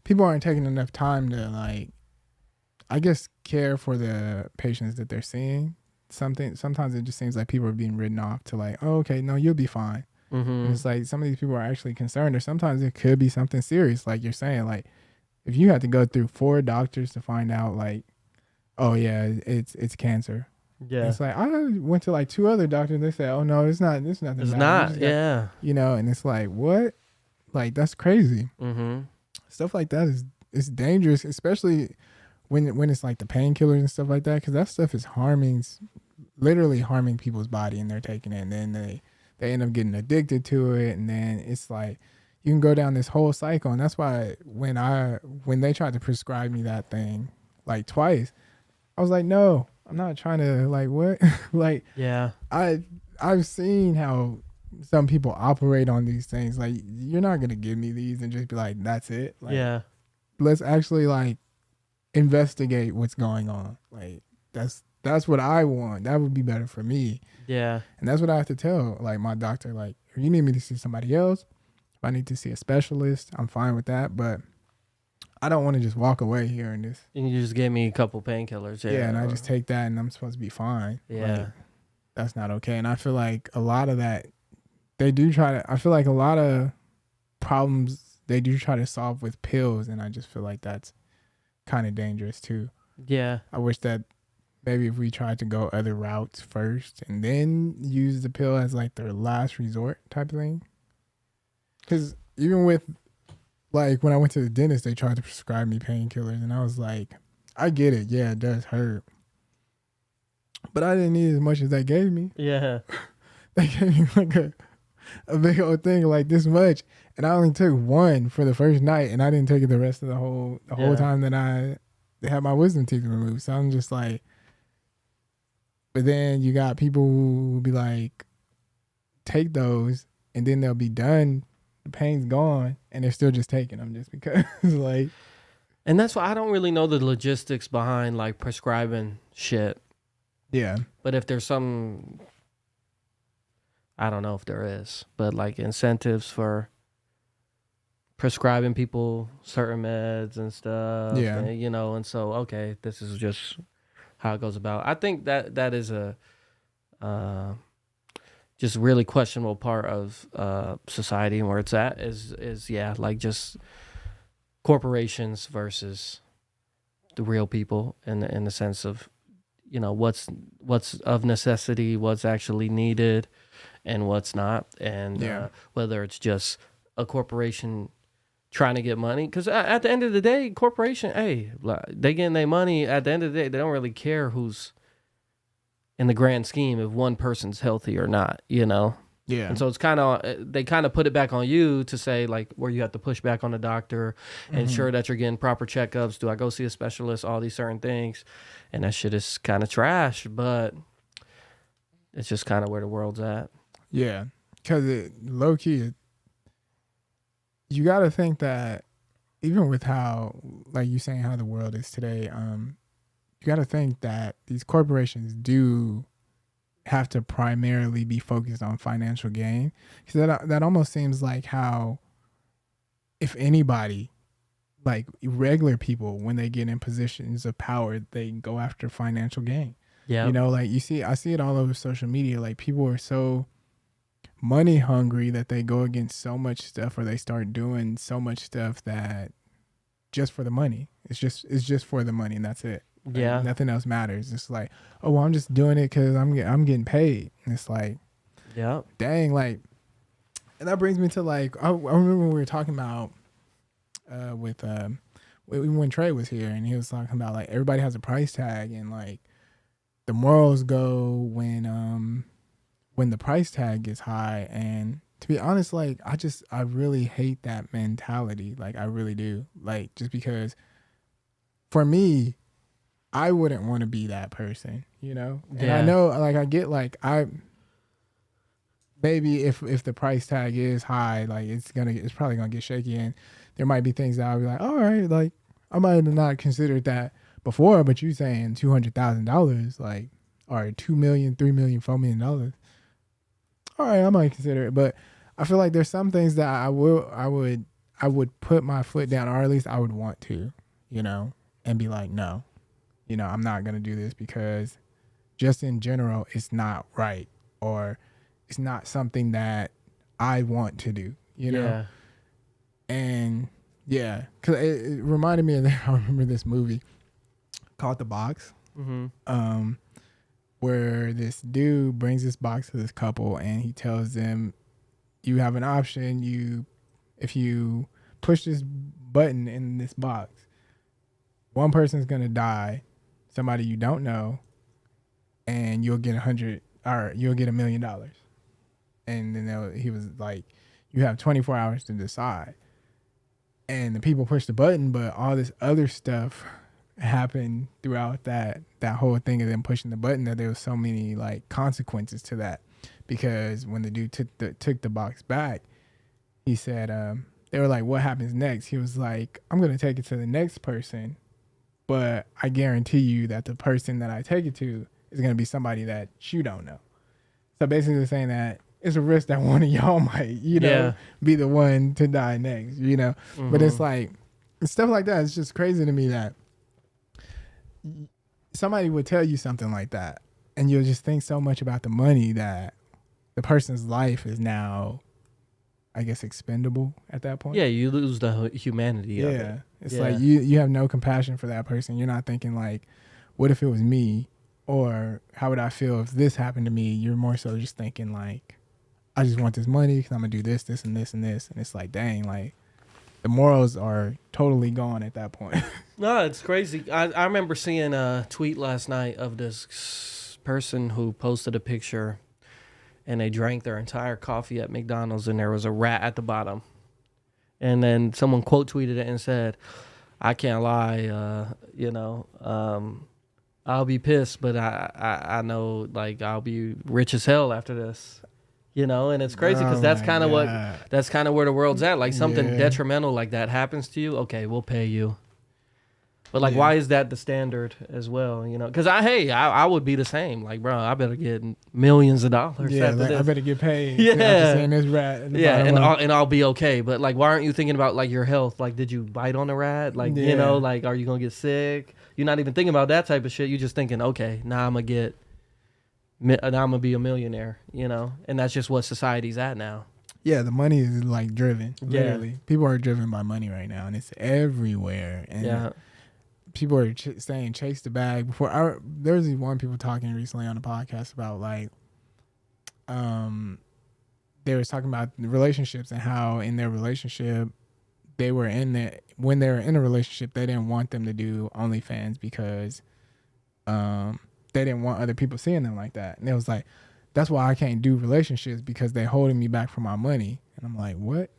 people aren't taking enough time to like, I guess, care for the patients that they're seeing. Sometimes it just seems like people are being written off to like, oh, okay, no, you'll be fine. Mm-hmm. And it's like some of these people are actually concerned, or sometimes it could be something serious, like you're saying. Like if you had to go through 4 doctors to find out, like, oh yeah, it's cancer. Yeah, It's like I went to like 2 other doctors. They said, oh no, it's not. It's nothing. it's bad. not. Yeah. And it's like what? Like that's crazy. Mm-hmm. Stuff like that is dangerous, especially when it's like the painkillers and stuff like that, because that stuff is literally harming people's body, and they're taking it, and then they end up getting addicted to it, and then it's like you can go down this whole cycle. And that's why when they tried to prescribe me that thing like twice, I was like, no, I'm not trying to like what like Yeah. I've seen how some people operate on these things. Like you're not gonna give me these and just be like that's it. Like, Yeah. let's actually like investigate what's going on. Like that's what I want. That would be better for me. Yeah. And that's what I have to tell like my doctor. Like if you need me to see somebody else, if I need to see a specialist, I'm fine with that. But I don't want to just walk away hearing this. And you just gave me a couple painkillers. Yeah, and I just take that and I'm supposed to be fine. Yeah. Like, that's not okay. And I feel like a lot of that I feel like a lot of problems they do try to solve with pills, and I just feel like that's kind of dangerous too. Yeah. I wish that maybe if we tried to go other routes first and then use the pill as like their last resort type of thing. Because even with like when I went to the dentist, they tried to prescribe me painkillers, and I was like, I get it. Yeah, it does hurt. But I didn't need as much as they gave me. Yeah. They gave me like a big old thing like this much, and I only took one for the first night, and I didn't take it the rest of the whole time that I had my wisdom teeth removed. So I'm just like, but then you got people who will be like, take those, and then they'll be done, the pain's gone, and they're still just taking them just because like. And that's why I don't really know the logistics behind like prescribing shit. Yeah. But if there's some, I don't know if there is, but like incentives for prescribing people certain meds and stuff. Yeah. And, and so okay, this is just how it goes about. I think that is a just really questionable part of society and where it's at is like just corporations versus the real people in the sense of what's of necessity, what's actually needed, and what's not, and whether it's just a corporation trying to get money. Because at the end of the day, corporation, hey, they getting their money. At the end of the day, they don't really care who's in the grand scheme if one person's healthy or not. Yeah. And so it's they kind of put it back on you to say, like, where you have to push back on the doctor, ensure that you're getting proper checkups. Do I go see a specialist? All these certain things. And that shit is kind of trash, but it's just kind of where the world's at. Yeah. Because low key, you got to think that even with how, like you saying, how the world is today, you got to think that these corporations do have to primarily be focused on financial gain. Because that almost seems like how, if anybody, like regular people, when they get in positions of power, they go after financial gain. Yeah. Like I see it all over social media. Like people are so money hungry that they go against so much stuff, or they start doing so much stuff that just for the money. It's just for the money, and that's it. Like, yeah. Nothing else matters. It's like, oh, well, I'm just doing it because I'm getting paid. And it's like, yeah, dang, like, and that brings me to like, I remember when we were talking about when Trey was here, and he was talking about like everybody has a price tag, and like the morals go when the price tag is high. And to be honest, like I really hate that mentality. Like I really do. Like just because for me, I wouldn't want to be that person, And I know, like I get, like maybe if the price tag is high, like it's probably gonna get shaky, and there might be things that I'll be like, all right, like I might have not considered that before, but you saying $200,000, like, or 2 million, 3 million, $4 million. All right, I might consider it, but I feel like there's some things that I would put my foot down, or at least I would want to, and be like, no, I'm not going to do this because just in general, it's not right, or it's not something that I want to do, Yeah. And yeah, because it reminded me of that. I remember this movie called The Box, where this dude brings this box to this couple, and he tells them, you have an option. If you push this button in this box, one person's going to die, somebody you don't know, and you'll get $1 million. And then he was like, you have 24 hours to decide. And the people push the button, but all this other stuff happened throughout that whole thing of them pushing the button, that there was so many like consequences to that. Because when the dude took the box back, he said, they were like, what happens next? He was like, I'm going to take it to the next person, but I guarantee you that the person that I take it to is going to be somebody that you don't know. So basically saying that it's a risk that one of y'all might, be the one to die next, But it's like, stuff like that. It's just crazy to me that somebody would tell you something like that, and you'll just think so much about the money that the person's life is now, I guess, expendable at that point. Yeah, you lose the humanity of it. It's like you have no compassion for that person. You're not thinking like, what if it was me? Or how would I feel if this happened to me? You're more so just thinking like, I just want this money because I'm going to do this, this, and this, and this. And it's like, dang, like the morals are totally gone at that point. No, it's crazy. I remember seeing a tweet last night of this person who posted a picture, and they drank their entire coffee at McDonald's, and there was a rat at the bottom. And then someone quote tweeted it and said, I can't lie, I'll be pissed, but I know like I'll be rich as hell after this. And it's crazy because that's kind of where the world's at. Like something detrimental like that happens to you, okay, we'll pay you. But like, why is that the standard as well? You know, because I would be the same. Like, bro, I better get millions of dollars. Yeah, after like, this. I better get paid. Yeah, after seeing this rat. And I'll be okay. But like, why aren't you thinking about like your health? Like, did you bite on a rat? Like, you know, like, are you gonna get sick? You're not even thinking about that type of shit. You're just thinking, okay, now I'm gonna be a millionaire. You know, and that's just what society's at now. Yeah, the money is like driven. Literally, people are driven by money right now, and it's everywhere. And people are saying chase the bag. Before there was one people talking recently on the podcast about like, they was talking about the relationships and how in their relationship when they were in a relationship they didn't want them to do OnlyFans because, they didn't want other people seeing them like that, and it was like, that's why I can't do relationships because they're holding me back from my money. And I'm like, what?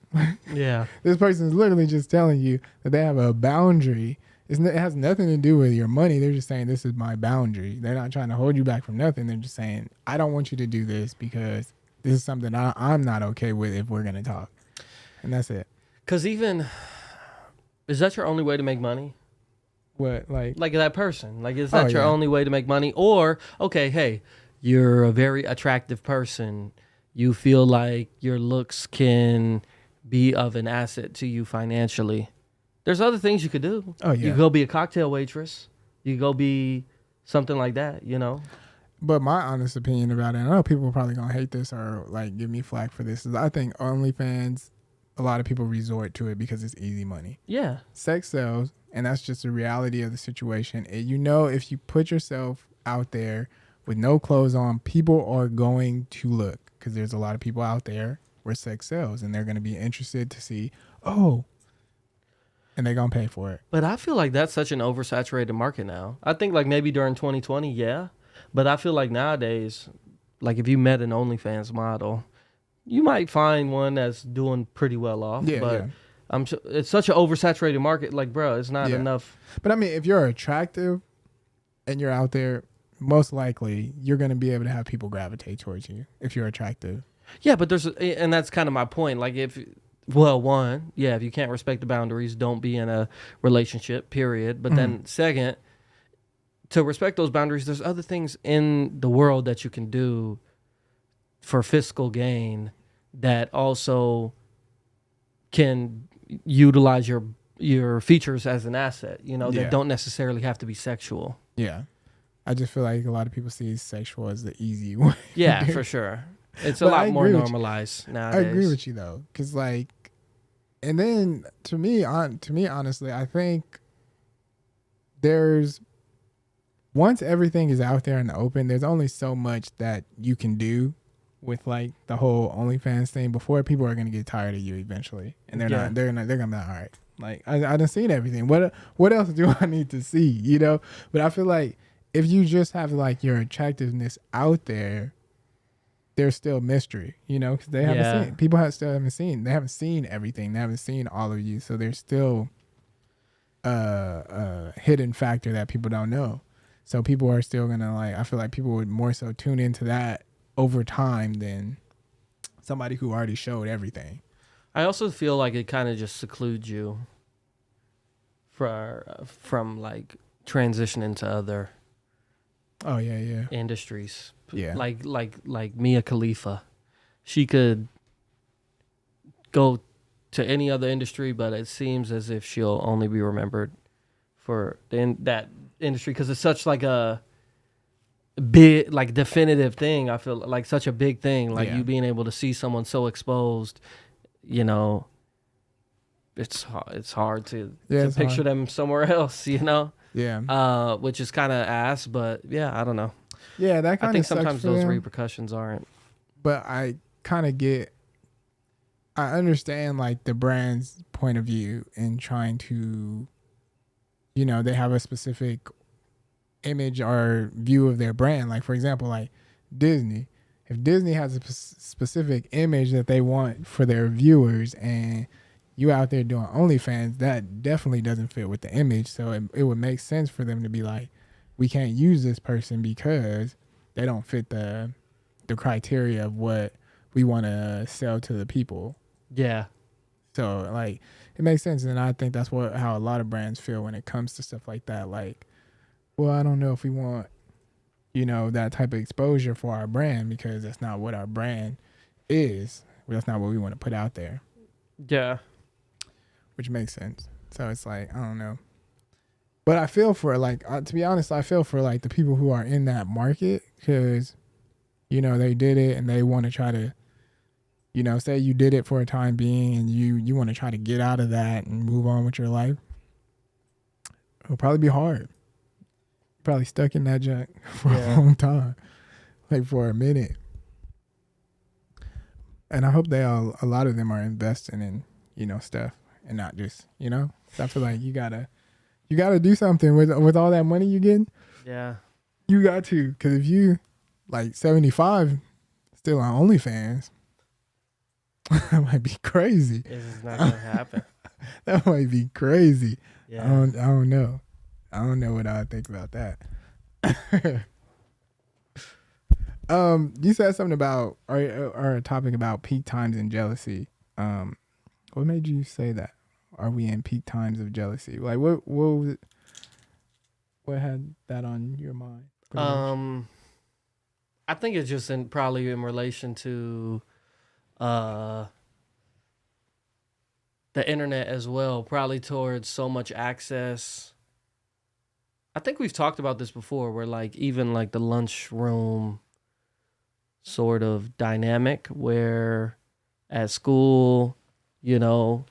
Yeah. This person is literally just telling you that they have a boundary. It has nothing to do with your money. They're just saying, this is my boundary. They're not trying to hold you back from nothing. They're just saying, I don't want you to do this because this is something I'm not okay with if we're going to talk. And that's it. Because is that your only way to make money? What? Like that person? Like, is that your only way to make money? Or, okay, hey, you're a very attractive person. You feel like your looks can be of an asset to you financially. There's other things you could do. Oh, yeah. You could go be a cocktail waitress. You could go be something like that, you know? But my honest opinion about it, I know people are probably going to hate this or like give me flack for this, is I think OnlyFans, a lot of people resort to it because it's easy money. Yeah. Sex sells, and that's just the reality of the situation. And you know, if you put yourself out there with no clothes on, people are going to look because there's a lot of people out there where sex sells, and they're going to be interested to see, and they're going to pay for it. But I feel like that's such an oversaturated market now. I think like maybe during 2020, yeah. But I feel like nowadays, like if you met an OnlyFans model, you might find one that's doing pretty well off. Yeah, but it's such an oversaturated market. Like, bro, it's not enough. But I mean, if you're attractive and you're out there, most likely you're going to be able to have people gravitate towards you if you're attractive. Yeah, but and that's kind of my point. Like if you can't respect the boundaries, don't be in a relationship, period. But then second, to respect those boundaries, there's other things in the world that you can do for fiscal gain that also can utilize your features as an asset, you know, that don't necessarily have to be sexual. Yeah. I just feel like a lot of people see sexual as the easy way. Yeah, for sure. It's a lot more normalized nowadays. I agree with you though, because like, and then to me, honestly, I think once everything is out there in the open, there's only so much that you can do with like the whole OnlyFans thing before people are gonna get tired of you eventually, and they're gonna be like, all right, like I done seen everything. What else do I need to see? You know, but I feel like if you just have like your attractiveness out there, there's still mystery, you know, because they haven't seen. People still haven't seen. They haven't seen everything. They haven't seen all of you. So there's still a hidden factor that people don't know. So people are still gonna like. I feel like people would more so tune into that over time than somebody who already showed everything. I also feel like it kind of just secludes you from like transitioning to other. Oh yeah. Industries. Yeah. Like Mia Khalifa. She could go to any other industry, but it seems as if she'll only be remembered for that industry because it's such like a big, like definitive thing. I feel like such a big thing, like you being able to see someone so exposed, you know, it's hard to picture them somewhere else, you know? Yeah. Which is kind of ass, but yeah, I don't know. Yeah, that kind of. I think sometimes those repercussions aren't. But I understand like the brand's point of view in trying to, you know, they have a specific image or view of their brand. Like for example, like Disney. If Disney has a specific image that they want for their viewers, and you out there doing OnlyFans, that definitely doesn't fit with the image. So it would make sense for them to be like, we can't use this person because they don't fit the criteria of what we want to sell to the people. Yeah. So like it makes sense, and I think that's how a lot of brands feel when it comes to stuff like that. Like, well, I don't know if we want, that type of exposure for our brand because that's not what our brand is. That's not what we want to put out there. Yeah. Which makes sense. So it's like, I don't know. But I feel for to be honest, I feel for like the people who are in that market because, they did it and they want to try to, say you did it for a time being and you want to try to get out of that and move on with your life. It'll probably be hard. Probably stuck in that junk for a long time, like for a minute. And I hope a lot of them are investing in, stuff and not just, I feel like you gotta do something with all that money you getting. Yeah. You got to, because if you like 75 still on OnlyFans, that might be crazy. This is not gonna happen. That might be crazy. Yeah. I don't know. I don't know what I would think about that. You said something about or a topic about peak times and jealousy. What made you say that? Are we in peak times of jealousy? Like what was it? What had that on your mind? I think it's just probably in relation to the internet as well, probably towards so much access. I think we've talked about this before where like even like the lunchroom sort of dynamic where at school, those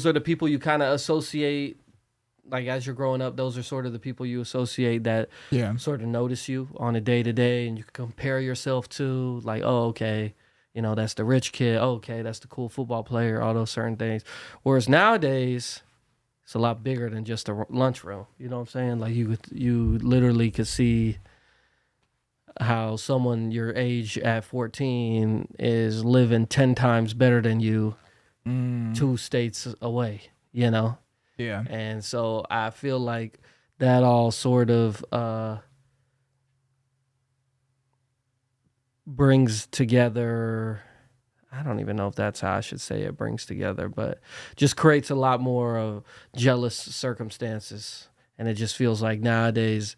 are the people you kind of associate, like as you're growing up, those are sort of the people you associate that sort of notice you on a day-to-day, and you can compare yourself to like, oh, okay, that's the rich kid. Oh, okay, that's the cool football player, all those certain things. Whereas nowadays, it's a lot bigger than just a lunchroom. You know what I'm saying? Like you literally could see how someone your age at 14 is living 10 times better than you 2 states away, Yeah. And so I feel like that all sort of brings together, I don't even know if that's how I should say it, brings together, but just creates a lot more of jealous circumstances. And it just feels like nowadays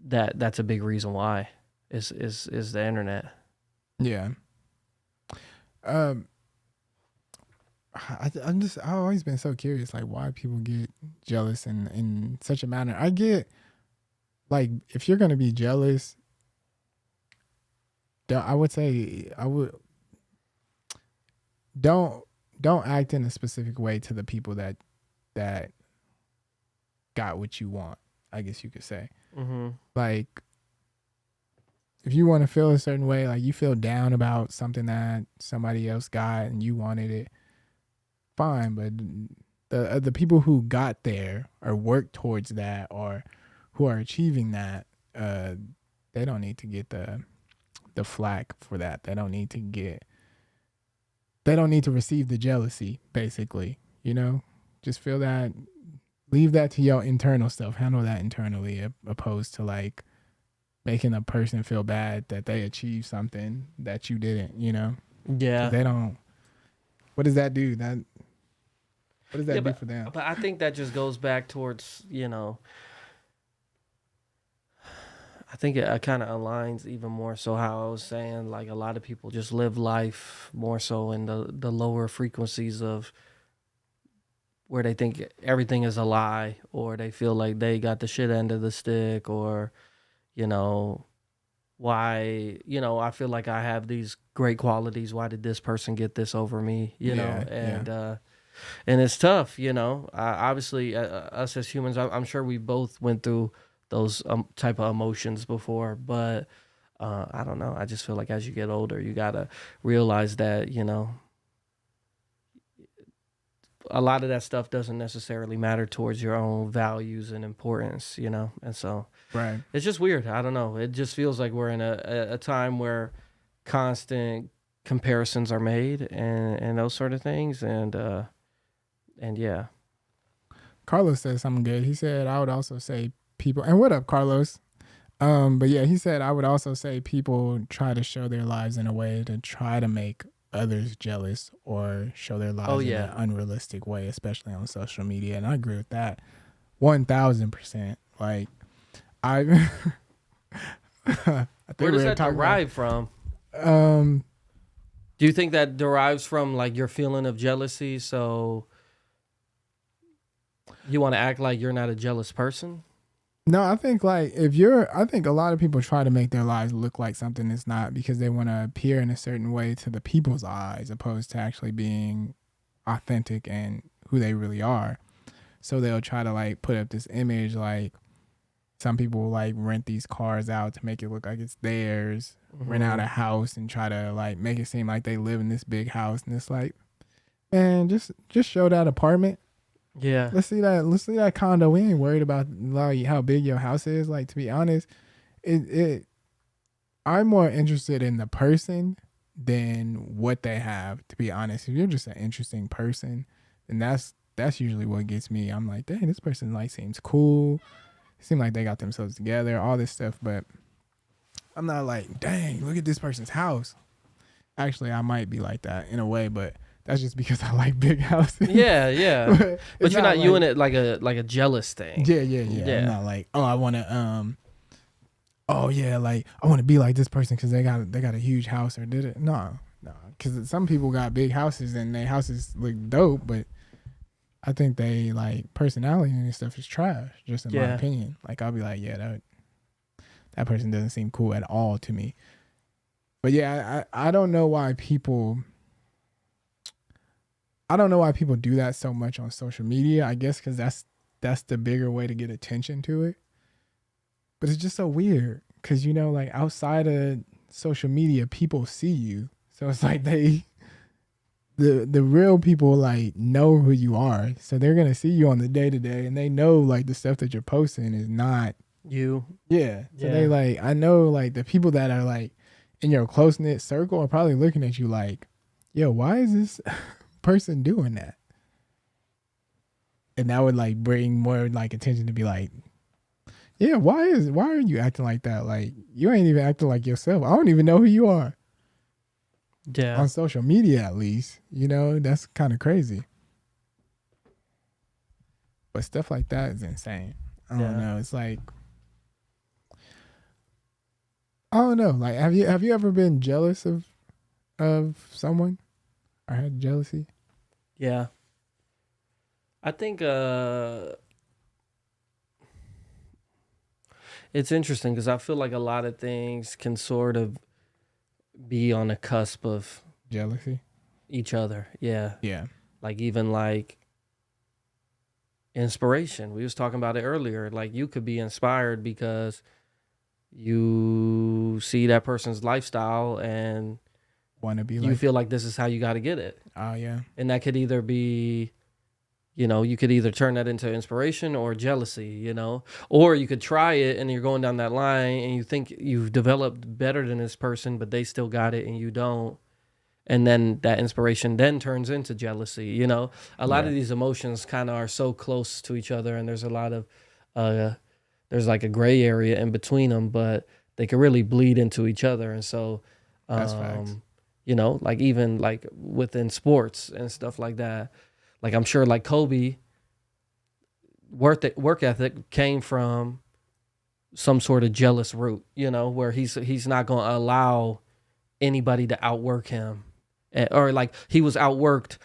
that's a big reason why is the internet. Yeah. I've always been so curious, like why people get jealous in such a manner. I get like if you're gonna be jealous, I would don't act in a specific way to the people that got what you want, I guess you could say. Mm-hmm. Like if you want to feel a certain way, like you feel down about something that somebody else got and you wanted it, fine. But the people who got there or worked towards that or who are achieving that, they don't need to get the flack for that. They don't need to receive the jealousy, basically. Just feel that, leave that to your internal stuff. Handle that internally, opposed to like making a person feel bad that they achieved something that you didn't, Yeah. They don't. What does that do? What does that do for them? But I think that just goes back towards, I think it kind of aligns even more so how I was saying, like a lot of people just live life more so in the lower frequencies of where they think everything is a lie, or they feel like they got the shit end of the stick, or, why, I feel like I have these great qualities. Why did this person get this over me? And it's tough, obviously us as humans, I'm sure we both went through those type of emotions before, but I don't know. I just feel like as you get older, you got to realize that, a lot of that stuff doesn't necessarily matter towards your own values and importance, and so right. It's just weird. I don't know. It just feels like we're in a time where constant comparisons are made and those sort of things. And yeah. Carlos said something good. He said, I would also say people, and what up, Carlos? But yeah, he said I would also say people try to show their lives in a way to try to make others jealous or show their Oh lives in an yeah. unrealistic way, especially on social media. And I agree with that 1000%. Like I I think Where does we were that talking about derive from? um Do you think that derives from like your feeling of jealousy? So you want to act like you're not a jealous person? no, I think like I think a lot of people try to make their lives look like something it's not because they want to appear in a certain way to the people's eyes opposed to actually being authentic and who they really are. So they'll try to like put up this image like some people like rent these cars out to make it look like it's theirs, rent out a house and try to like make it seem like they live in this big house and it's like, man, just show that apartment. Yeah. Let's see that condo. We ain't worried about like how big your house is. Like to be honest, it I'm more interested in the person than what they have, to be honest. If you're just an interesting person, then that's usually what gets me. I'm like, dang, this person like seems cool. Seem like they got themselves together, all this stuff, but I'm not like, dang, look at this person's house. Actually, I might be like that in a way, but that's just because I like big houses. Yeah, yeah. But you're not like, viewing it like a jealous thing. Yeah. I'm not like, oh, I want to oh yeah, like I want to be like this person because they got a huge house or did it. No, because some people got big houses and their houses look dope, but I think they like personality and stuff is trash. Just in my opinion, like I'll be like, yeah, that person doesn't seem cool at all to me. But yeah, I don't know why people. I don't know why people do that so much on social media. I guess because that's the bigger way to get attention to it. But it's just so weird because like outside of social media, people see you, so it's like the real people like know who you are, so they're gonna see you on the day to day, and they know like the stuff that you're posting is not you. Yeah, so they like I know like the people that are like in your close knit circle are probably looking at you like, yo, why is this person doing that? And that would like bring more like attention to be like, yeah, why are you acting like that? Like you ain't even acting like yourself. I don't even know who you are. Yeah. On social media at least. That's kind of crazy. But stuff like that is insane. I don't know. It's like I don't know. Like have you ever been jealous of someone or had jealousy? Yeah. I think it's interesting because I feel like a lot of things can sort of be on the cusp of Jealousy? each other. Yeah. Yeah. Like even like inspiration. We was talking about it earlier. Like you could be inspired because you see that person's lifestyle and Want to be you feel like this is how you got to get it. Oh yeah. And that could either be, you could either turn that into inspiration or jealousy, or you could try it and you're going down that line and you think you've developed better than this person, but they still got it and you don't. And then that inspiration then turns into jealousy. A lot of these emotions kind of are so close to each other, and there's a lot of, there's like a gray area in between them, but they can really bleed into each other. And so, That's facts. like even like within sports and stuff like that, like I'm sure like Kobe work ethic came from some sort of jealous root, where he's not going to allow anybody to outwork him. Or like he was outworked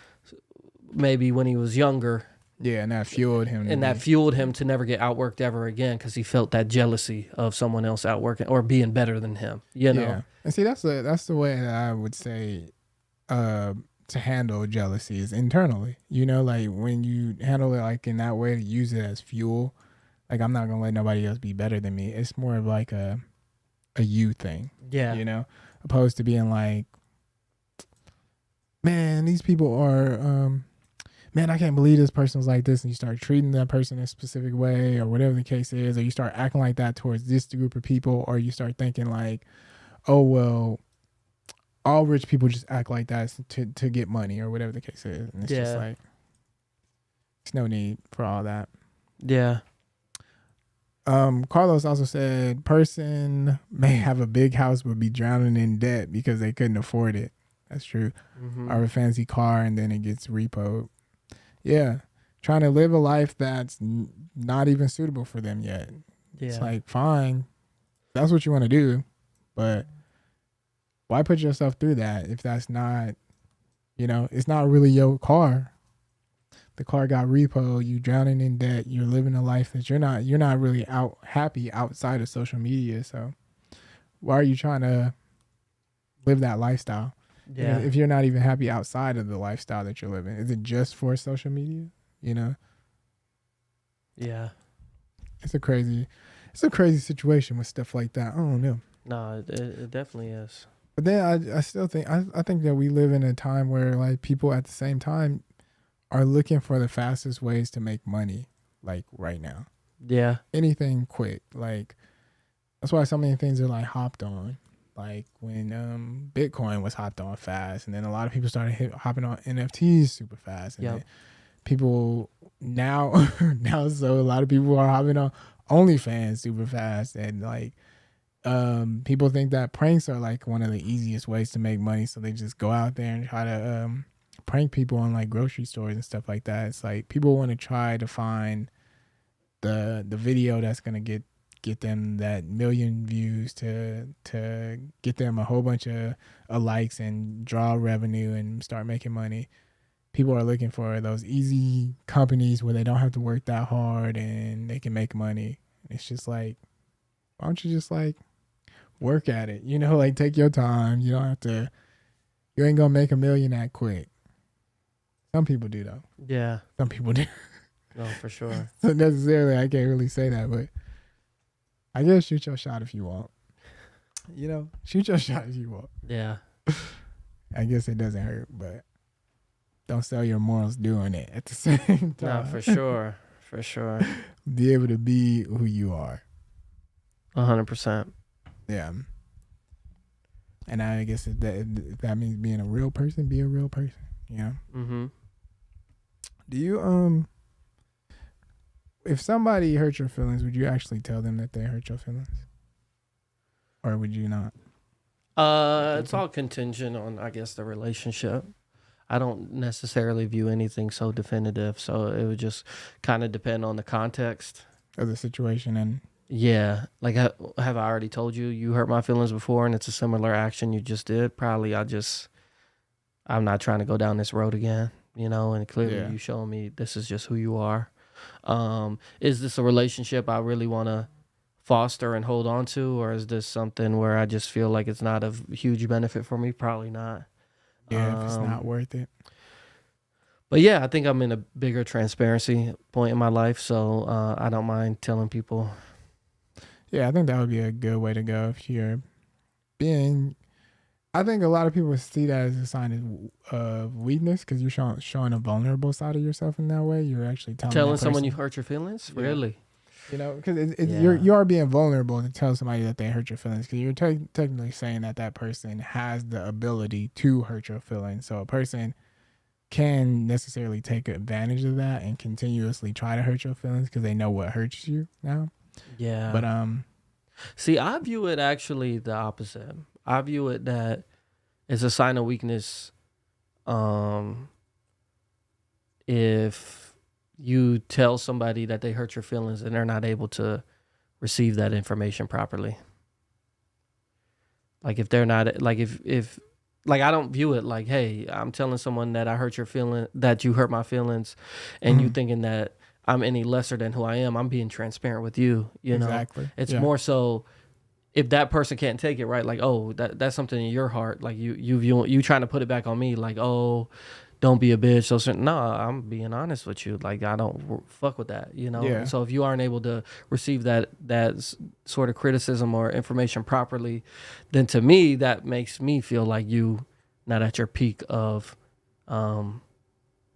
maybe when he was younger. Yeah, and that fueled him. And that fueled him to never get outworked ever again because he felt that jealousy of someone else outworking or being better than him. Yeah, and see that's the way that I would say to handle jealousy is internally. Like when you handle it like in that way, to use it as fuel. Like I'm not gonna let nobody else be better than me. It's more of like a you thing. Yeah. Opposed to being like, man, these people are, man, I can't believe this person's like this. And you start treating that person a specific way or whatever the case is, or you start acting like that towards this group of people, or you start thinking like, oh, well, all rich people just act like that to get money or whatever the case is. And it's just like, there's no need for all that. Yeah. Carlos also said, person may have a big house but be drowning in debt because they couldn't afford it. That's true. Mm-hmm. Or a fancy car and then it gets repoed. Yeah. Trying to live a life that's not even suitable for them yet. Yeah. It's like, fine, that's what you want to do, but why put yourself through that if that's not, it's not really your car. The car got repo, you drowning in debt, you're living a life that you're not really happy outside of social media. So why are you trying to live that lifestyle? Yeah. If you're not even happy outside of the lifestyle that you're living, is it just for social media? Yeah. It's a crazy situation with stuff like that. I don't know. No, it definitely is. But then I still think I think that we live in a time where like people at the same time are looking for the fastest ways to make money, like right now. Yeah. Anything quick. Like that's why so many things are like hopped on. Like when Bitcoin was hopped on fast, and then a lot of people started hopping on NFTs super fast. And then people now so a lot of people are hopping on OnlyFans super fast, and like people think that pranks are like one of the easiest ways to make money, so they just go out there and try to prank people on like grocery stores and stuff like that. It's like people want to try to find the video that's gonna get them that million views to get them a whole bunch of likes and draw revenue and start making money. People are looking for those easy companies where they don't have to work that hard and they can make money. It's just like, why don't you just like work at it? Like take your time. You don't have to, you ain't gonna make $1 million that quick. Some people do though. Yeah. Some people do. No, for sure. So necessarily I can't really say that, but I guess shoot your shot if you want. Shoot your shot if you want. Yeah. I guess it doesn't hurt, but don't sell your morals doing it at the same time. No, for sure. For sure. Be able to be who you are. 100%. Yeah. And I guess if that means being a real person, be a real person. Yeah. Mm-hmm. Do you if somebody hurt your feelings, would you actually tell them that they hurt your feelings? Or would you not? It's all contingent on, I guess, the relationship. I don't necessarily view anything so definitive, so it would just kind of depend on the context of the situation. And yeah, like have I already told you hurt my feelings before and it's a similar action you just did? Probably I'm not trying to go down this road again, and clearly you showing me this is just who you are. Is this a relationship I really want to foster and hold on to, or is this something where I just feel like it's not of huge benefit for me? Probably not. Yeah, if it's not worth it. But yeah, I think I'm in a bigger transparency point in my life, so I don't mind telling people. Yeah, I think that would be a good way to go if you're being. I think a lot of people see that as a sign of weakness because you're showing a vulnerable side of yourself in that way. You're actually telling someone you hurt your feelings. Yeah. Really? Because you are being vulnerable to tell somebody that they hurt your feelings because you're technically saying that person has the ability to hurt your feelings. So a person can necessarily take advantage of that and continuously try to hurt your feelings because they know what hurts you now. Yeah. But see, I view it actually the opposite. I view it that it's a sign of weakness if you tell somebody that they hurt your feelings and they're not able to receive that information properly. Like if they're not, like if like I don't view it like, hey, I'm telling someone that I hurt your feeling, that you hurt my feelings, and you thinking that I'm any lesser than who I am. I'm being transparent with you. You know, exactly. It's more so if that person can't take it, right? Like, oh, that's something in your heart. Like you trying to put it back on me. Like, oh, don't be a bitch. So no, I'm being honest with you. Like I don't fuck with that. Yeah. So if you aren't able to receive that sort of criticism or information properly, then to me that makes me feel like you not at your peak of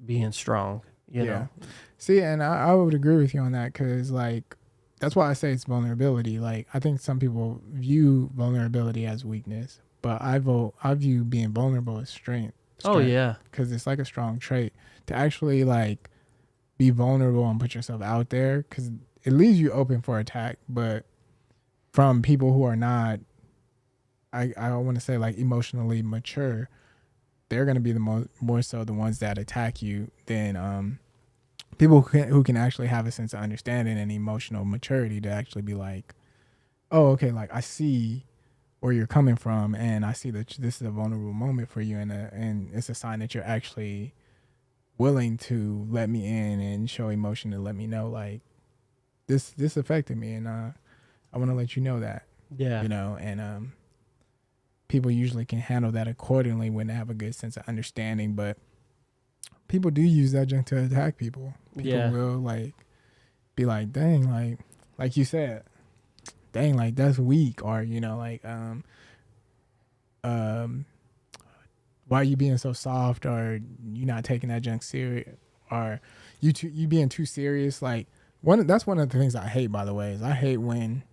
being strong. You know. See, and I would agree with you on that because like. That's why I say it's vulnerability. Like I think some people view vulnerability as weakness, but I view being vulnerable as strength. Oh yeah, because it's like a strong trait to actually like be vulnerable and put yourself out there. Because it leaves you open for attack, but from people who are not, I want to say like emotionally mature, they're going to be the more so the ones that attack you than people who can actually have a sense of understanding and emotional maturity to actually be like, oh, okay, like I see where you're coming from, and I see that this is a vulnerable moment for you, and it's a sign that you're actually willing to let me in and show emotion to let me know like this affected me, and I want to let you know that, Yeah. you know, and people usually can handle that accordingly when they have a good sense of understanding, but people do use that junk to attack people. People will like be like, dang, like you said, dang, like that's weak, or you know, like why are you being so soft, or you not taking that junk serious, or you being too serious. Like that's one of the things I hate, by the way, is I hate when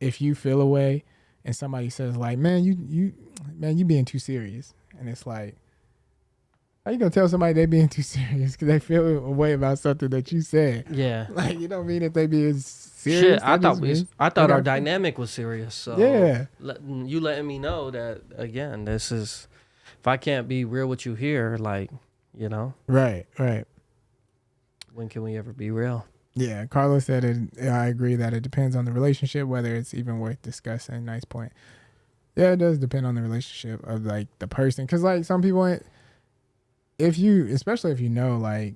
if you feel a way and somebody says like, man, you being too serious, and it's like, how you gonna tell somebody they being too serious because they feel a way about something that you said? Yeah. Like, you don't mean if they being Shit, serious. I thought our dynamic was serious. So yeah, you letting me know that again. This is, if I can't be real with you here, like, you know, right. when can we ever be real? Yeah, Carlos said it. I agree that it depends on the relationship whether it's even worth discussing. Nice point. Yeah, it does depend on the relationship of like the person, because like some people, especially if you know like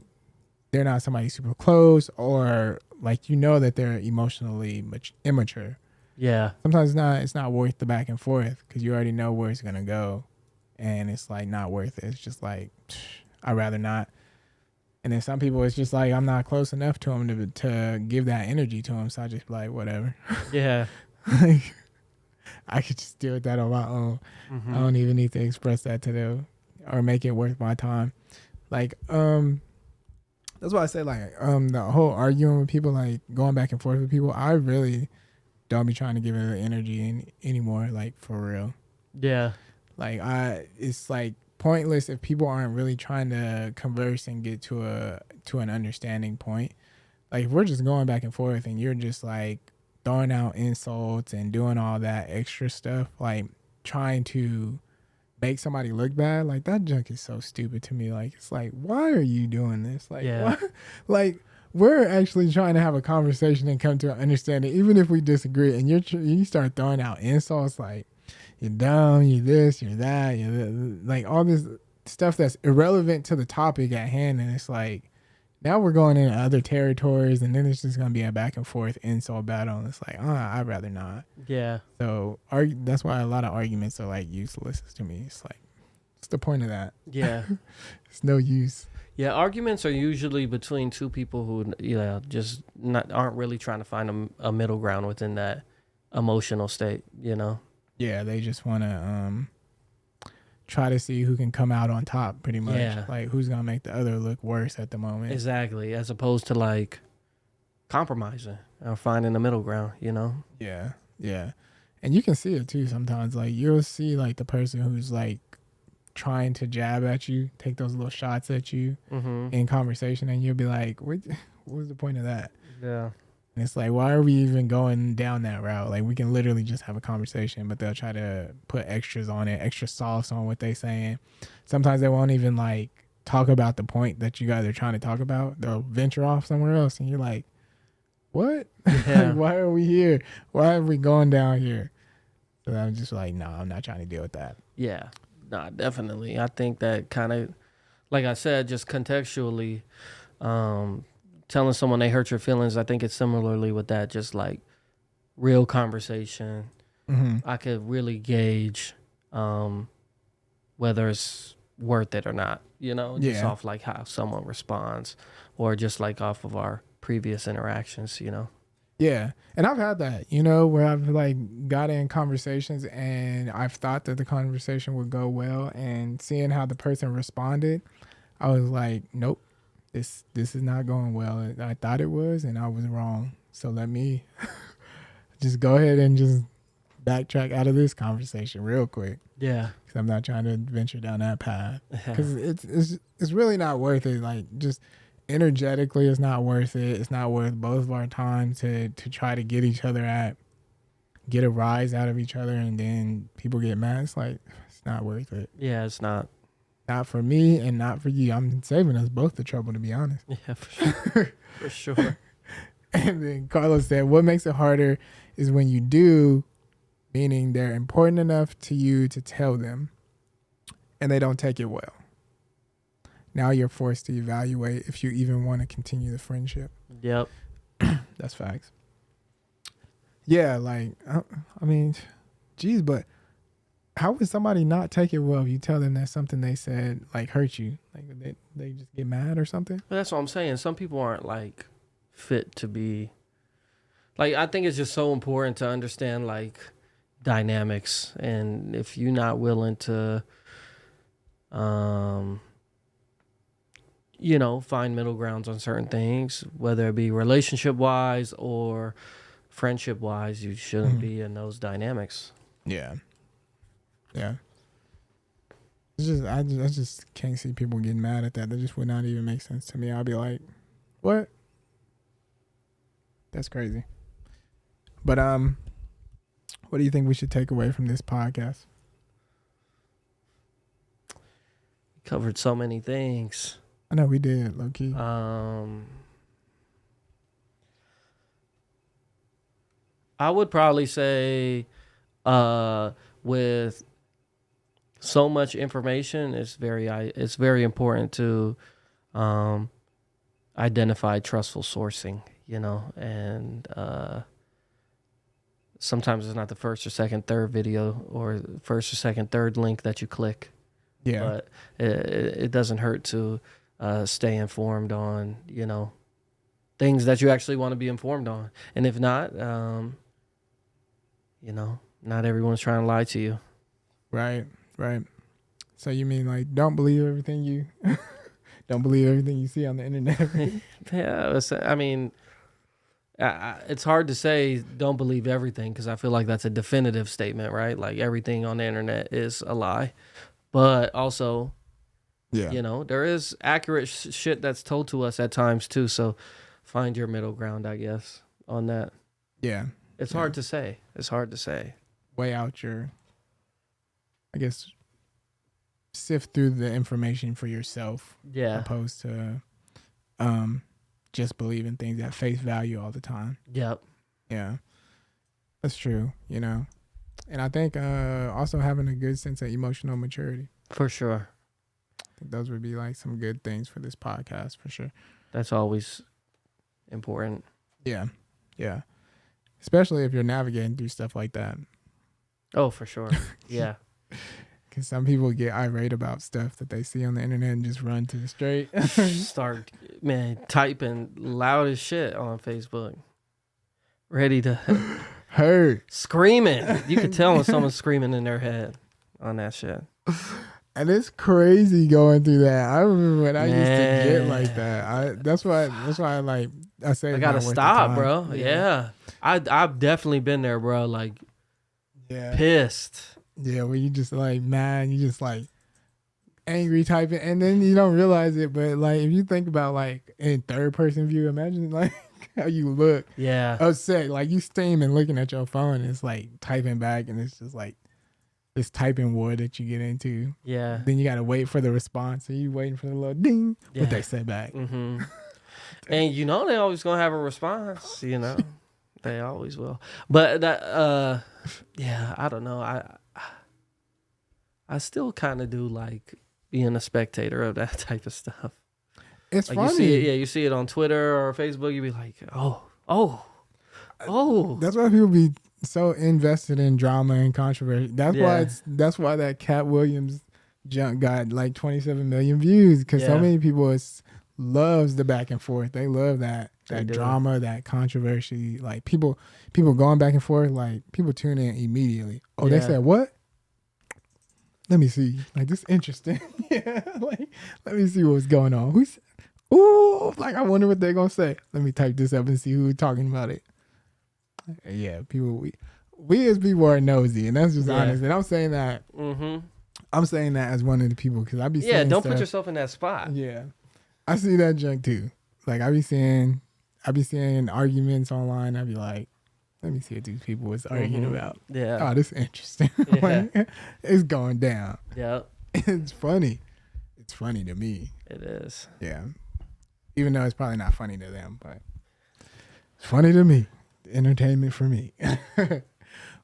they're not somebody super close, or like you know that they're emotionally immature. Yeah. Sometimes it's not worth the back and forth because you already know where it's gonna go, and it's like not worth it. It's just like I'd rather not. And then some people, it's just like I'm not close enough to them to give that energy to them, so I just be like whatever. Yeah. Like, I could just deal with that on my own. Mm-hmm. I don't even need to express that to them or make it worth my time. Like that's why I say like the whole arguing with people, like going back and forth with people, I really don't be trying to give it the energy anymore, like for real. Yeah. Like it's like pointless if people aren't really trying to converse and get to an understanding point. Like if we're just going back and forth and you're just like throwing out insults and doing all that extra stuff, like trying to make somebody look bad, like that junk is so stupid to me. Like it's like, why are you doing this? Like what? Like we're actually trying to have a conversation and come to an understanding, even if we disagree, and you start throwing out insults like you're dumb, you're this, you're that, like all this stuff that's irrelevant to the topic at hand, and it's like now we're going into other territories, and then it's just gonna be a back and forth insult battle, and it's like, I'd rather not. Yeah. So that's why a lot of arguments are like useless to me. It's like, what's the point of that? Yeah. It's no use. Yeah, arguments are usually between two people who, you know, just aren't really trying to find a middle ground within that emotional state, you know? Yeah, they just want to try to see who can come out on top, pretty much. Yeah. Like who's gonna make the other look worse at the moment. Exactly, as opposed to like compromising or finding a middle ground, you know? Yeah, yeah. And you can see it too sometimes. Like you'll see like the person who's like trying to jab at you, take those little shots at you in conversation, and you'll be like, what was the point of that? Yeah. And it's like, why are we even going down that route? Like we can literally just have a conversation, but they'll try to put extras on it, extra sauce on what they saying. Sometimes they won't even like talk about the point that you guys are trying to talk about. They'll venture off somewhere else, and you're like, what? Yeah. Like, why are we here? Why are we going down here? So I'm just like, no, I'm not trying to deal with that. Yeah. Nah, definitely. I think that kind of, like I said, just contextually, telling someone they hurt your feelings, I think it's similarly with that, just like real conversation. I could really gauge whether it's worth it or not, you know, just off like how someone responds, or just like off of our previous interactions, you know. Yeah. And I've had that, you know, where I've like got in conversations and I've thought that the conversation would go well, and seeing how the person responded, I was like, nope, this is not going well. I thought it was, and I was wrong. So let me just go ahead and just backtrack out of this conversation real quick. Yeah. Because I'm not trying to venture down that path. Because it's really not worth it. Like just energetically, it's not worth it. It's not worth both of our time to try to get each other get a rise out of each other, and then people get mad. It's like, it's not worth it. Yeah, it's not. Not for me and not for you. I'm saving us both the trouble, to be honest. Yeah, for sure. For sure. And then Carlos said, what makes it harder is when you do, meaning they're important enough to you to tell them, and they don't take it well. Now you're forced to evaluate if you even want to continue the friendship. Yep. That's facts. Yeah, like, I mean, geez, but how would somebody not take it well if you tell them that something they said, like, hurt you? Like, they just get mad or something? But that's what I'm saying. Some people aren't, like, fit to be... Like, I think it's just so important to understand, like, dynamics. And if you're not willing to, you know, find middle grounds on certain things, whether it be relationship-wise or friendship-wise, you shouldn't be in those dynamics. Yeah. Yeah. It's just I just can't see people getting mad at that. That just would not even make sense to me. I'll be like, what? That's crazy. But what do you think we should take away from this podcast? We covered so many things. I know we did, low key. I would probably say with so much information, it's very important to identify trustful sourcing, you know, and sometimes it's not the first or second, third video or first or second, third link that you click. Yeah. But it doesn't hurt to stay informed on, you know, things that you actually want to be informed on. And if not, you know, not everyone's trying to lie to you. Right. So you mean like don't believe everything you see on the internet? Yeah, I mean, it's hard to say don't believe everything because I feel like that's a definitive statement, right? Like everything on the internet is a lie. But also, yeah, you know, there is accurate shit that's told to us at times too. So find your middle ground, I guess, on that. Yeah. It's hard to say. It's hard to say. Weigh out I guess, sift through the information for yourself. Yeah. Opposed to just believing things at face value all the time. Yep. Yeah. That's true, you know. And I think also having a good sense of emotional maturity. For sure. I think those would be like some good things for this podcast, for sure. That's always important. Yeah. Yeah. Especially if you're navigating through stuff like that. Oh, for sure. Yeah. Because some people get irate about stuff that they see on the internet and just run to the straight. Start, man, typing loud as shit on Facebook. Ready to hurt. Screaming. You can tell when someone's screaming in their head on that shit. And it's crazy going through that. I remember when I used to get like that. That's why I say I gotta stop, bro. Yeah. I've definitely been there, bro. Like, pissed. Yeah, where you just like mad, you just like angry typing, and then you don't realize it. But like, if you think about like in third person view, imagine like how you look. Yeah. Upset, like you steaming, looking at your phone, and it's like typing back, and it's just like this typing war that you get into. Yeah. Then you gotta wait for the response. So you waiting for the little ding. What they say back. Mm-hmm. And you know they always gonna have a response. You know, they always will. But that, yeah, I don't know. I still kind of do like being a spectator of that type of stuff. It's like funny. You see it, you see it on Twitter or Facebook. You be like, oh. That's why people be so invested in drama and controversy. That's why that Cat Williams junk got like 27 million views because so many people loves the back and forth. They love that drama, that controversy. Like people going back and forth. Like people tune in immediately. Oh, they said what? Let me see. Like this interesting. Yeah. Like let me see what's going on. Like I wonder what they're gonna say. Let me type this up and see who's talking about it. Yeah, people. We as people are nosy, and that's just honest. And I'm saying that. Mm-hmm. I'm saying that as one of the people because I be saying don't stuff. put yourself in that spot. Yeah. I see that junk too. Like I be seeing arguments online. I be like, let me see what these people was arguing about. Yeah. Oh, this is interesting. Yeah. Like, it's going down. Yeah. It's funny. It's funny to me. It is. Yeah. Even though it's probably not funny to them, but it's funny to me. Entertainment for me.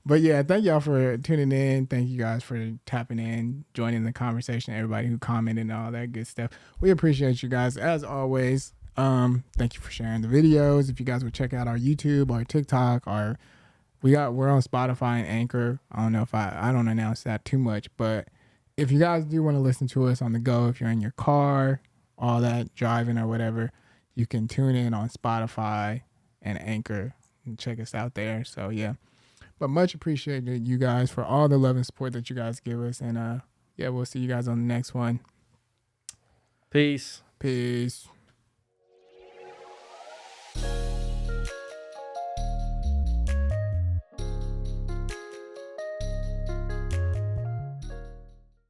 But yeah, thank y'all for tuning in. Thank you guys for tapping in, joining the conversation, everybody who commented and all that good stuff. We appreciate you guys as always. Thank you for sharing the videos. If you guys would check out our YouTube, our TikTok, we're on Spotify and Anchor. I don't know if I don't announce that too much, but if you guys do want to listen to us on the go, if you're in your car, all that, driving or whatever, you can tune in on Spotify and Anchor and check us out there. So yeah. But much appreciated you guys for all the love and support that you guys give us. And yeah, we'll see you guys on the next one. Peace. Peace.